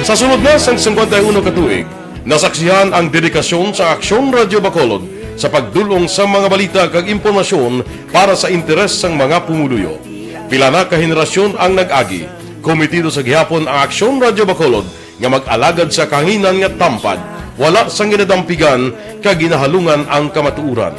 Sa sunod na sang 51 katuig, nasaksihan ang dedikasyon sa Aksyon Radio Bacolod sa pagdulong sa mga balita kag impormasyon para sa interes sang mga pumuluyo. Pila na ka henerasyon ang nag-agi, komitido sa gihapon ang Aksyon Radio Bacolod nga mag-alagad sa kahanginan nga tampad, wala sang ginadampigan kag ginahalungan ang kamatuuran.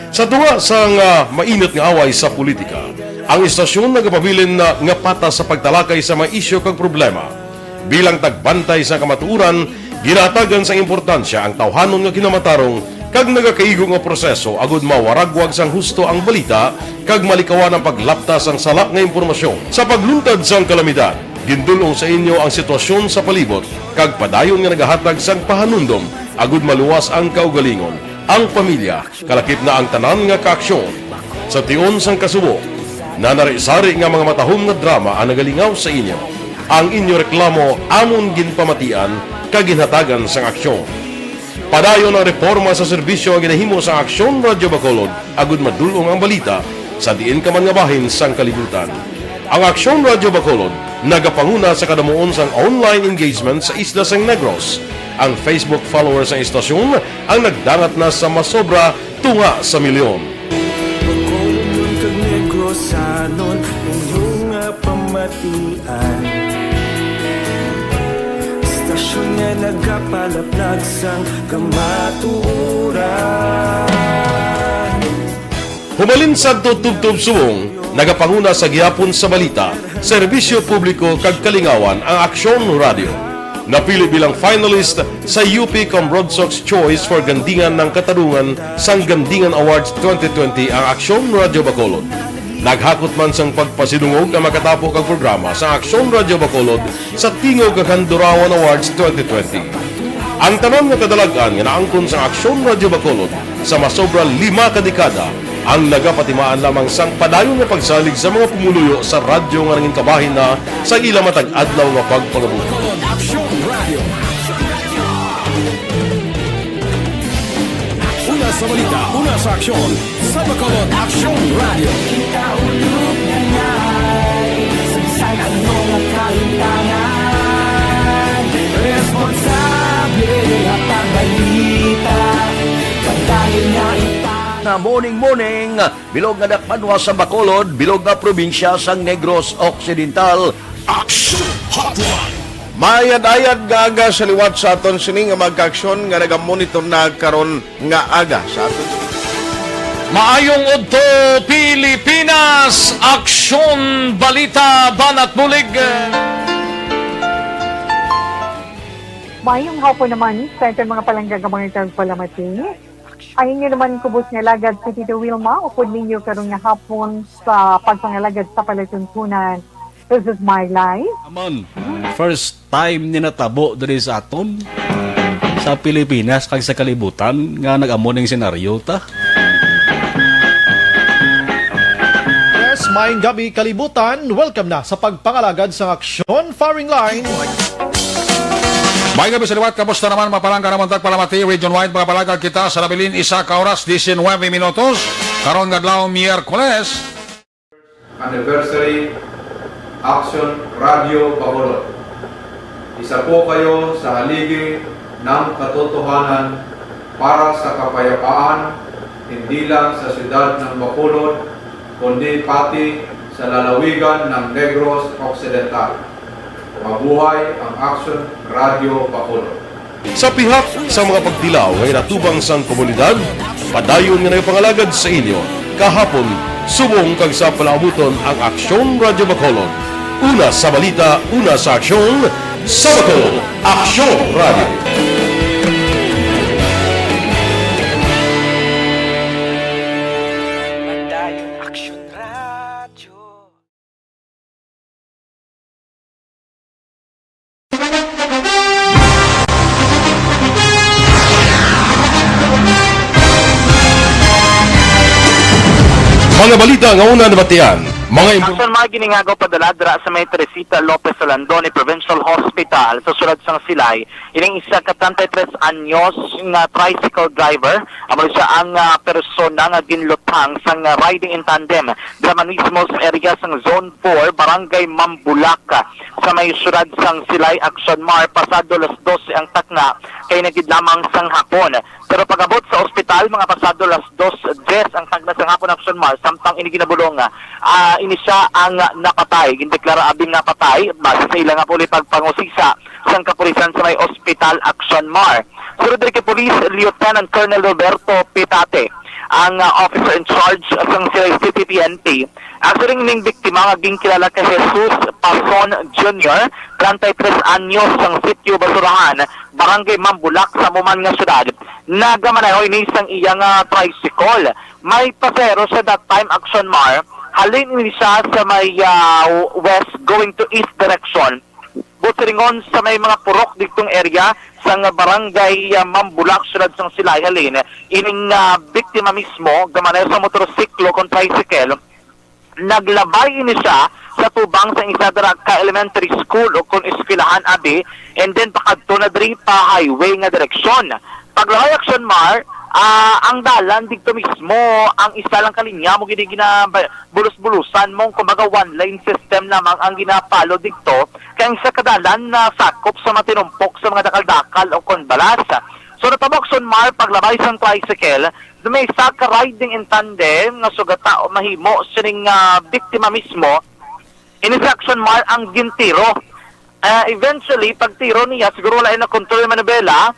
Sa duwa sang mainit nga away sa politika, ang istasyon nagapabilin na nga patas sa pagtalakay sa mga isyu kag problema. Bilang tagbantay sa kamatuuran, ginatagan sa importansya ang tawhanon nga kinamatarong kag nagakaigo nga proseso agud mawaragwag sang husto ang balita kag malikawan ang paglaptas ang sala nga impormasyon. Sa pagluntad sang kalamidad, gindulong sa inyo ang sitwasyon sa palibot kag padayon nga nagahatag sang pahanundom agud maluwas ang kaugalingon, ang pamilya, kalakip na ang tanan nga kaaksyon. Sa tion sang kasubo, nanari-sari nga mga matahom nga drama ang nagalingaw sa inyo. Ang inyo reklamo amon ginpamatian kaginhatagan sang aksyon. Padayon ang reforma sa serbisyo ang ginahimo sa Aksyon Radio Bacolod agud madulong ang balita sa diin ka man nga bahin sang kalibutan. Ang Aksyon Radio Bacolod nagapanguna sa kadamuon sang online engagement sa isla sang Negros. Ang Facebook followers sa istasyon ang nagdangat na sa masobra tunga sa milyon. Bacolod kag Negros anon inyong pamatian. Stasyon nga nagapalaplag sang kamaturan. Humalin sa tutubtub suwong, nagapanguna sa gihapon sa balita, serbisyo publiko kag kalingawan ang Aksyon Radio. Napili bilang finalist sa UP Comrodsox Choice for Gandingan ng Katarungan sang Gandingan Awards 2020 ang Aksyon Radio Bacolod. Naghakot man sang pagpasidungog ang makatapo kag programa sa Aksyon Radio Bacolod sa Tingog kag Handurawan Awards 2020. Ang tanon nga kadalagan nga naangkon sa Aksyon Radio Bacolod sa masobra 5 ka dekada ang nagapatimaan lamang sang padayon nga pagsalig sa mga pumuluyo sa radyo nga nanging kabahin na sa ila matag adlaw nga pagpangabuhi. Aksyon Radio. Una sa balita, una sa aksyon, sa Bacolod Aksyon Radio. Kaulog na ngay, sagsag ang mga kaintangan. Responsable at pagbalita, pagdahil na Na morning, bilog nga dakpanwa sa Bacolod, bilog nga probinsya sang Negros Occidental. Aksyon Hotline. Mayad-ayad nga aga sa liwat sa aton sini nga magka-aksyon nga nagamonitor na karon nga aga sa aton. Maayong udto Pilipinas, aksyon, balita, banat bulig. Mayong hapon naman sa itong mga palanggang mga tagpalamati. Ayun nyo naman kubos nga lagad si Tito Wilma, upod ninyo karong nga hapon sa pagpangalagad sa palatuntunan. This is my life. Aman, first time ni natabo diri sa aton sa Pilipinas kag sa kalibutan nga nag-amo ning senaryo ta. Yes, maayong gabi kalibutan. Welcome na sa pagpangalagad sa Aksyon Firing Line. May gabi sa liwat, kamusta naman mapalangga naman tagpalamati, region-wide mga palagag kita sa Labilin, isa ka oras, 19 minutos, karon gadlaw Miyerkules. Anniversary Action Radio Bacolod. Isa po kayo sa haligi ng katotohanan para sa kapayapaan, hindi lang sa siyudad ng Bacolod, kundi pati sa lalawigan ng Negros Occidental. Mabuhay ang Action Radio Bacolod. Sa pihak sa mga pagdilaw ay natubang sang komunidad, padayon nga nagpangalagad sa inyo. Kahapon, subong kag sa palabuton ang Aksyon Radio Bacolod. Una sa balita, una sa aksyon, sa Bacolod, Aksyon Radio. Mga balita nga una nabatian, mga Action mga giningagaw padaladra sa may Teresita Lopez Alandone Provincial Hospital sa sulad sang Silay. Ining isa ka 33 anyos nga tricycle driver, amo siya ang persona nga ginlutang sang riding in tandem dra mismo sa area sang Zone 4 Barangay Mambulaca sa may sulad sang Silay. Action Mar pasado las 12 ang takna kay nagid lamang sang hapon. Pero pag-abot sa ospital, mga pasado las 2:10 ang tagna sa hapon. Action Mar, samtang ini ginabulong, ini siya ang napatay. Gindeklara abing napatay, base sa ilang puli pagpangusisa sa kapulisan sa may ospital. Action Mar. Sunod rin kay Police Lieutenant Colonel Roberto Pitate, ang officer in charge ng Silay City PNP. Actually, ning biktima nga kilala kay Jesus Pason Jr., 33 anyos sang sitio Basurahan, Barangay Mambulak sa Muman nga syudad. Nagamanayo ini sang iyang tricycle. May pasero sa that time. Action Mar, halin ini siya sa may west going to east direction. Butiringon sa may mga purok ditong area sa Barangay Mambulak syudad sang Silay halin. Ining biktima mismo gamanayo sa motorsiklo kon tricycle. Naglabay ini siya sa tubang sa Isadra ka elementary school o kung eskwelahan abi, and then pakadto na diri pa highway nga direksyon. Paglabay. Action Mar, ang dalan dito mismo ang isa lang kalinya mo bulus-bulusan mo, kumbaga one lane system namang ang ginapalo dito kaya sa kadalan na sakop sa matinumpok sa mga dakal-dakal o konbalas. So natabok. Action Mar, paglabay sa tricycle, may isa ka riding in tandem nga sugata o mahimo sining biktima mismo. Action Mar ang gintiro. Eventually pagtiro niya siguro wala na kontrol yung manubela,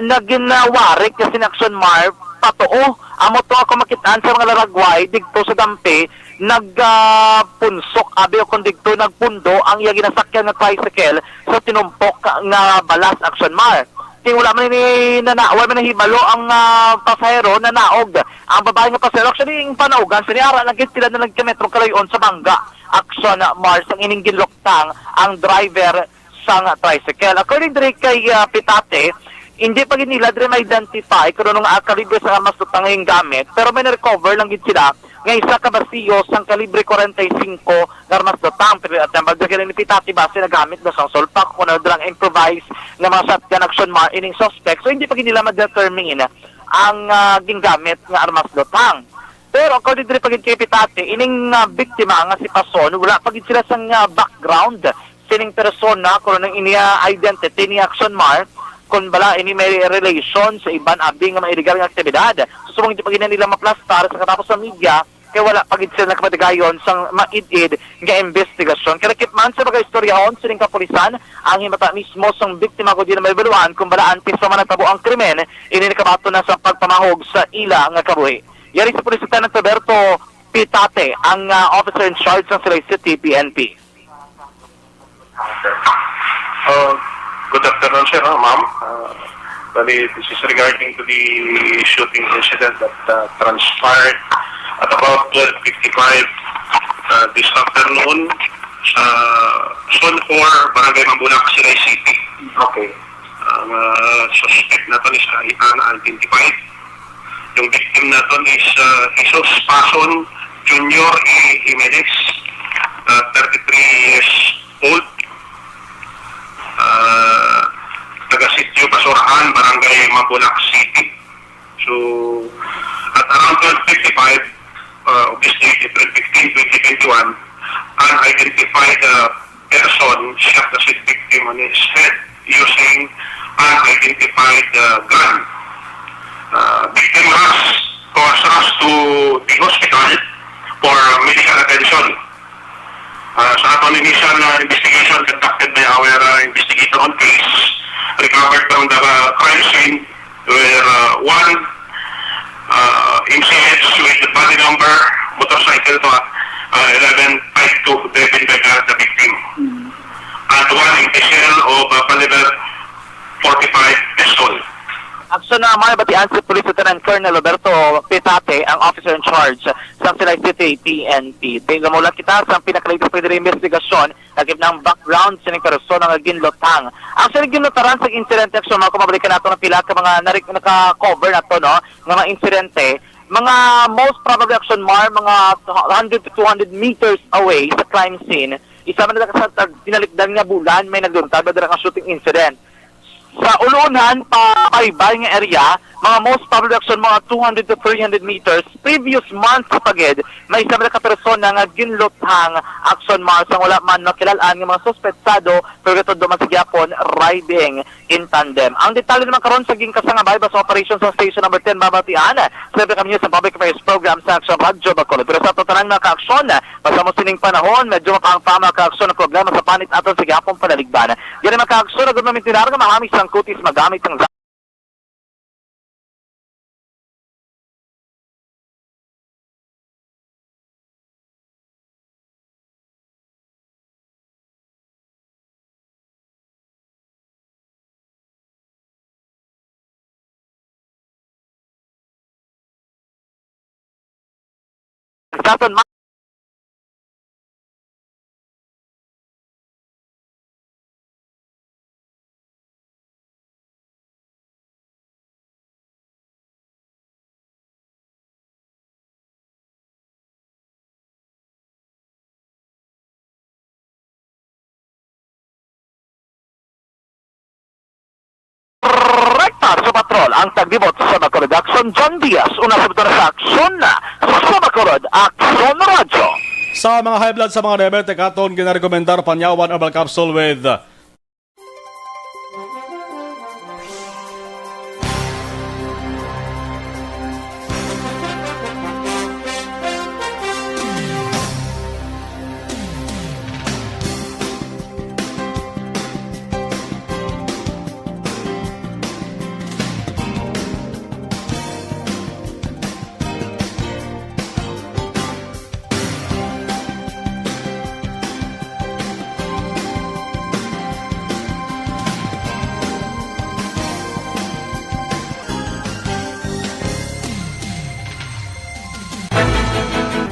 naginawarik kasi Action Mar patoo. Amo to ako makitaan sa mga laragway dito sa dampi, nagpunsok abi o kung dito nagpundo ang iya ginasakyan nga tricycle sa tinumpok nga balas. Action Mar, wala man ni wala man hibalo ang pasahero na naog. Ang babae nga pasahero actually yung panaugan siniyara lagi sila na nagkimetro kalayon sa bangga. Action Mar, ang ining ginloktang ang driver sa tricycle. According to kay Pitate, hindi pa nila din ma-identify kung anong kalibre sa armas lutang ngayong gamit, pero may na-recover lang gid sila nga isa ka barsiyo sang kalibre 45 armas lutang. Pero at ang bagdagyan ni Pitate base na gamit na sa sulpak kung ano lang improvise na mga shotgun. Action Mar, ining suspect. So hindi pa nila ma-determine ang gingamit nga armas lutang. Pero according to pagid kay Pitate, ining biktima nga si Pason, wala pagid sila sang background sining persona kung anong identity ni Action Mar, kung bala ini may relation sa iban abing nga illegal nga aktibidad. So hindi pa nila maplastar sa katapos sa media kay wala pagid sila nakapatigayon sang maid-id nga investigasyon. Kalakip man sa mga istoryahon sining kapulisan ang himata mismo sang biktima ko di na mabaluan kung bala antes pa man natabo ang krimen ini nakabato na sa pagpamahog sa ila nga kabuhi. Yari sa Police Lieutenant Roberto Pitate ang officer in charge ng Silay City PNP. Good afternoon, sir, ma'am. This is regarding to the shooting incident that transpired at about 12:55 this afternoon sa Zone 4, Barangay Mambulak, Silay City. Okay. Ang suspect na ito is unidentified. Yung victim na ito is Jesus Pason Jr. E. Jimenez, 33 years old. Taga-Sitio Basurahan, Barangay Mambulak City. So, at around 12:55 of this day, April 15, 2021, unidentified person shot the victim on his head using unidentified gun. Victim was rushed to the hospital for medical attention. Sa aton initial investigation conducted by our investigator on case, recovered from the crime scene where one MCH with the body number motorcycle to 1152 driven by the victim, and one MCL of caliber 45 pistol. Aksyon na may batian si Police Lieutenant Colonel Roberto Pitate, ang officer in charge sa Silay City PNP. Tingnan mo lang kita sa pinakalatest pwede rin investigasyon nagip ng background sa ning persona nga ginlotang. Ang sa ginlotaran sa incident action, mga kumabalikan nato ng pila ka mga naka-cover na to, no? Mga insidente, mga most probably action mga 100 to 200 meters away sa crime scene. Isa man na sa dinalikdan nga bulan, may nagduntag na ang shooting incident. Sa ulunan pa kaibay nga area, mga most probably action mga 200 to 300 meters previous month pagid may isa man ka persona nga ginluthang action mars ang wala man nakilalaan nga mga suspetsado pero ito duman sa gyapon riding in tandem. Ang detalye naman karon sa gingkasangabay sa operation sa station number 10 Babatian. Sabi kami sa public affairs program sa Action Radio Bacolod. Pero sa totanang mga ka-aksyon, basta mo sining panahon, medyo mapangpama ka-aksyon ng problema sa panit aton sa gyapon panaligban. Yan ang mga ka-aksyon na gumamit tinar nga mahamis ang kutis magamit ang Saton sa patrol ang tagbibot sa Bacolod Action John Diaz, una sa sa aksyon na sa Bacolod Action Radio. Sa mga high blood sa mga diabetic aton ginarekomendar panyawan herbal capsule with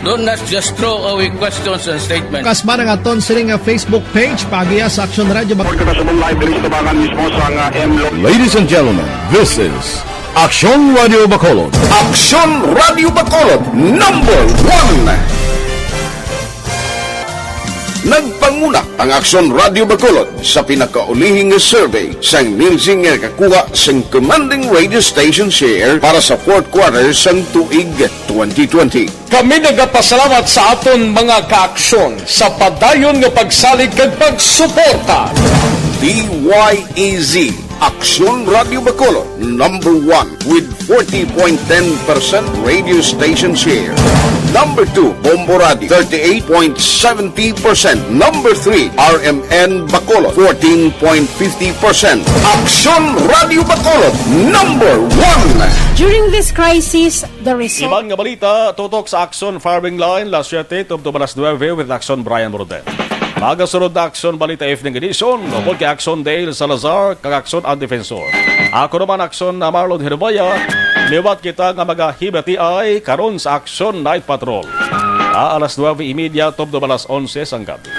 Don't just throw away questions and statements. Kasma ng aton sining Facebook page pagiya sa Action Radio Bacolod. Ladies and gentlemen, this is Action Radio Bacolod. Action Radio Bacolod number 1. Nagpanguna ang Action Radio Bacolod sa pinakaulihing survey sang Nilsing nga kakuha sang commanding radio station share para sa fourth quarter sang tuig 2020. Kami nagapasalamat sa aton mga kaaksyon sa padayon nga pagsalig kag pagsuporta. DYEZ Aksyon Radio Bacolod, number 1 with 40.10% radio station share. Number 2, Bombo Radio, 38.70%. Number 3, RMN Bacolod, 14.50%. Aksyon Radio Bacolod, number 1. During this crisis, the result... Ibang nga balita, tutok sa Action Farming Line, last 7 to alas 9 with Action Brian Brodel. Magasunod na Action Balita Evening Edition, upod kay Action Dale Salazar, kag Action ang Defensor. Ako naman Action na Marlon Hirvaya, liwat kita nga magahibati ay karon sa Action Night Patrol. Alas 9:30 to alas 11 sang gabi.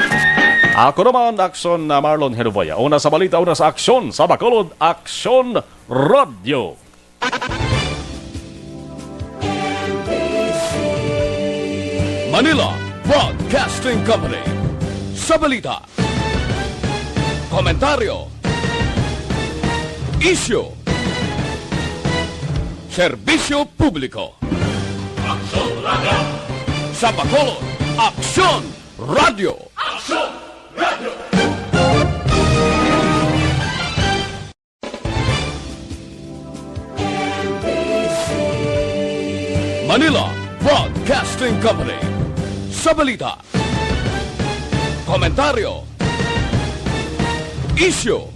Ako naman Action na Marlon Hirvaya. Una sa balita, una sa Action, sa Bacolod, Action Radio. Manila Broadcasting Company. Sa balita, komentaryo, isyu, serbisyo publiko. Aksyon Radio. Sa Bacolod, Aksyon Radio. Aksyon Radio. Manila Broadcasting Company. Sa balita, komentaryo, isyu,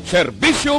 serbisyo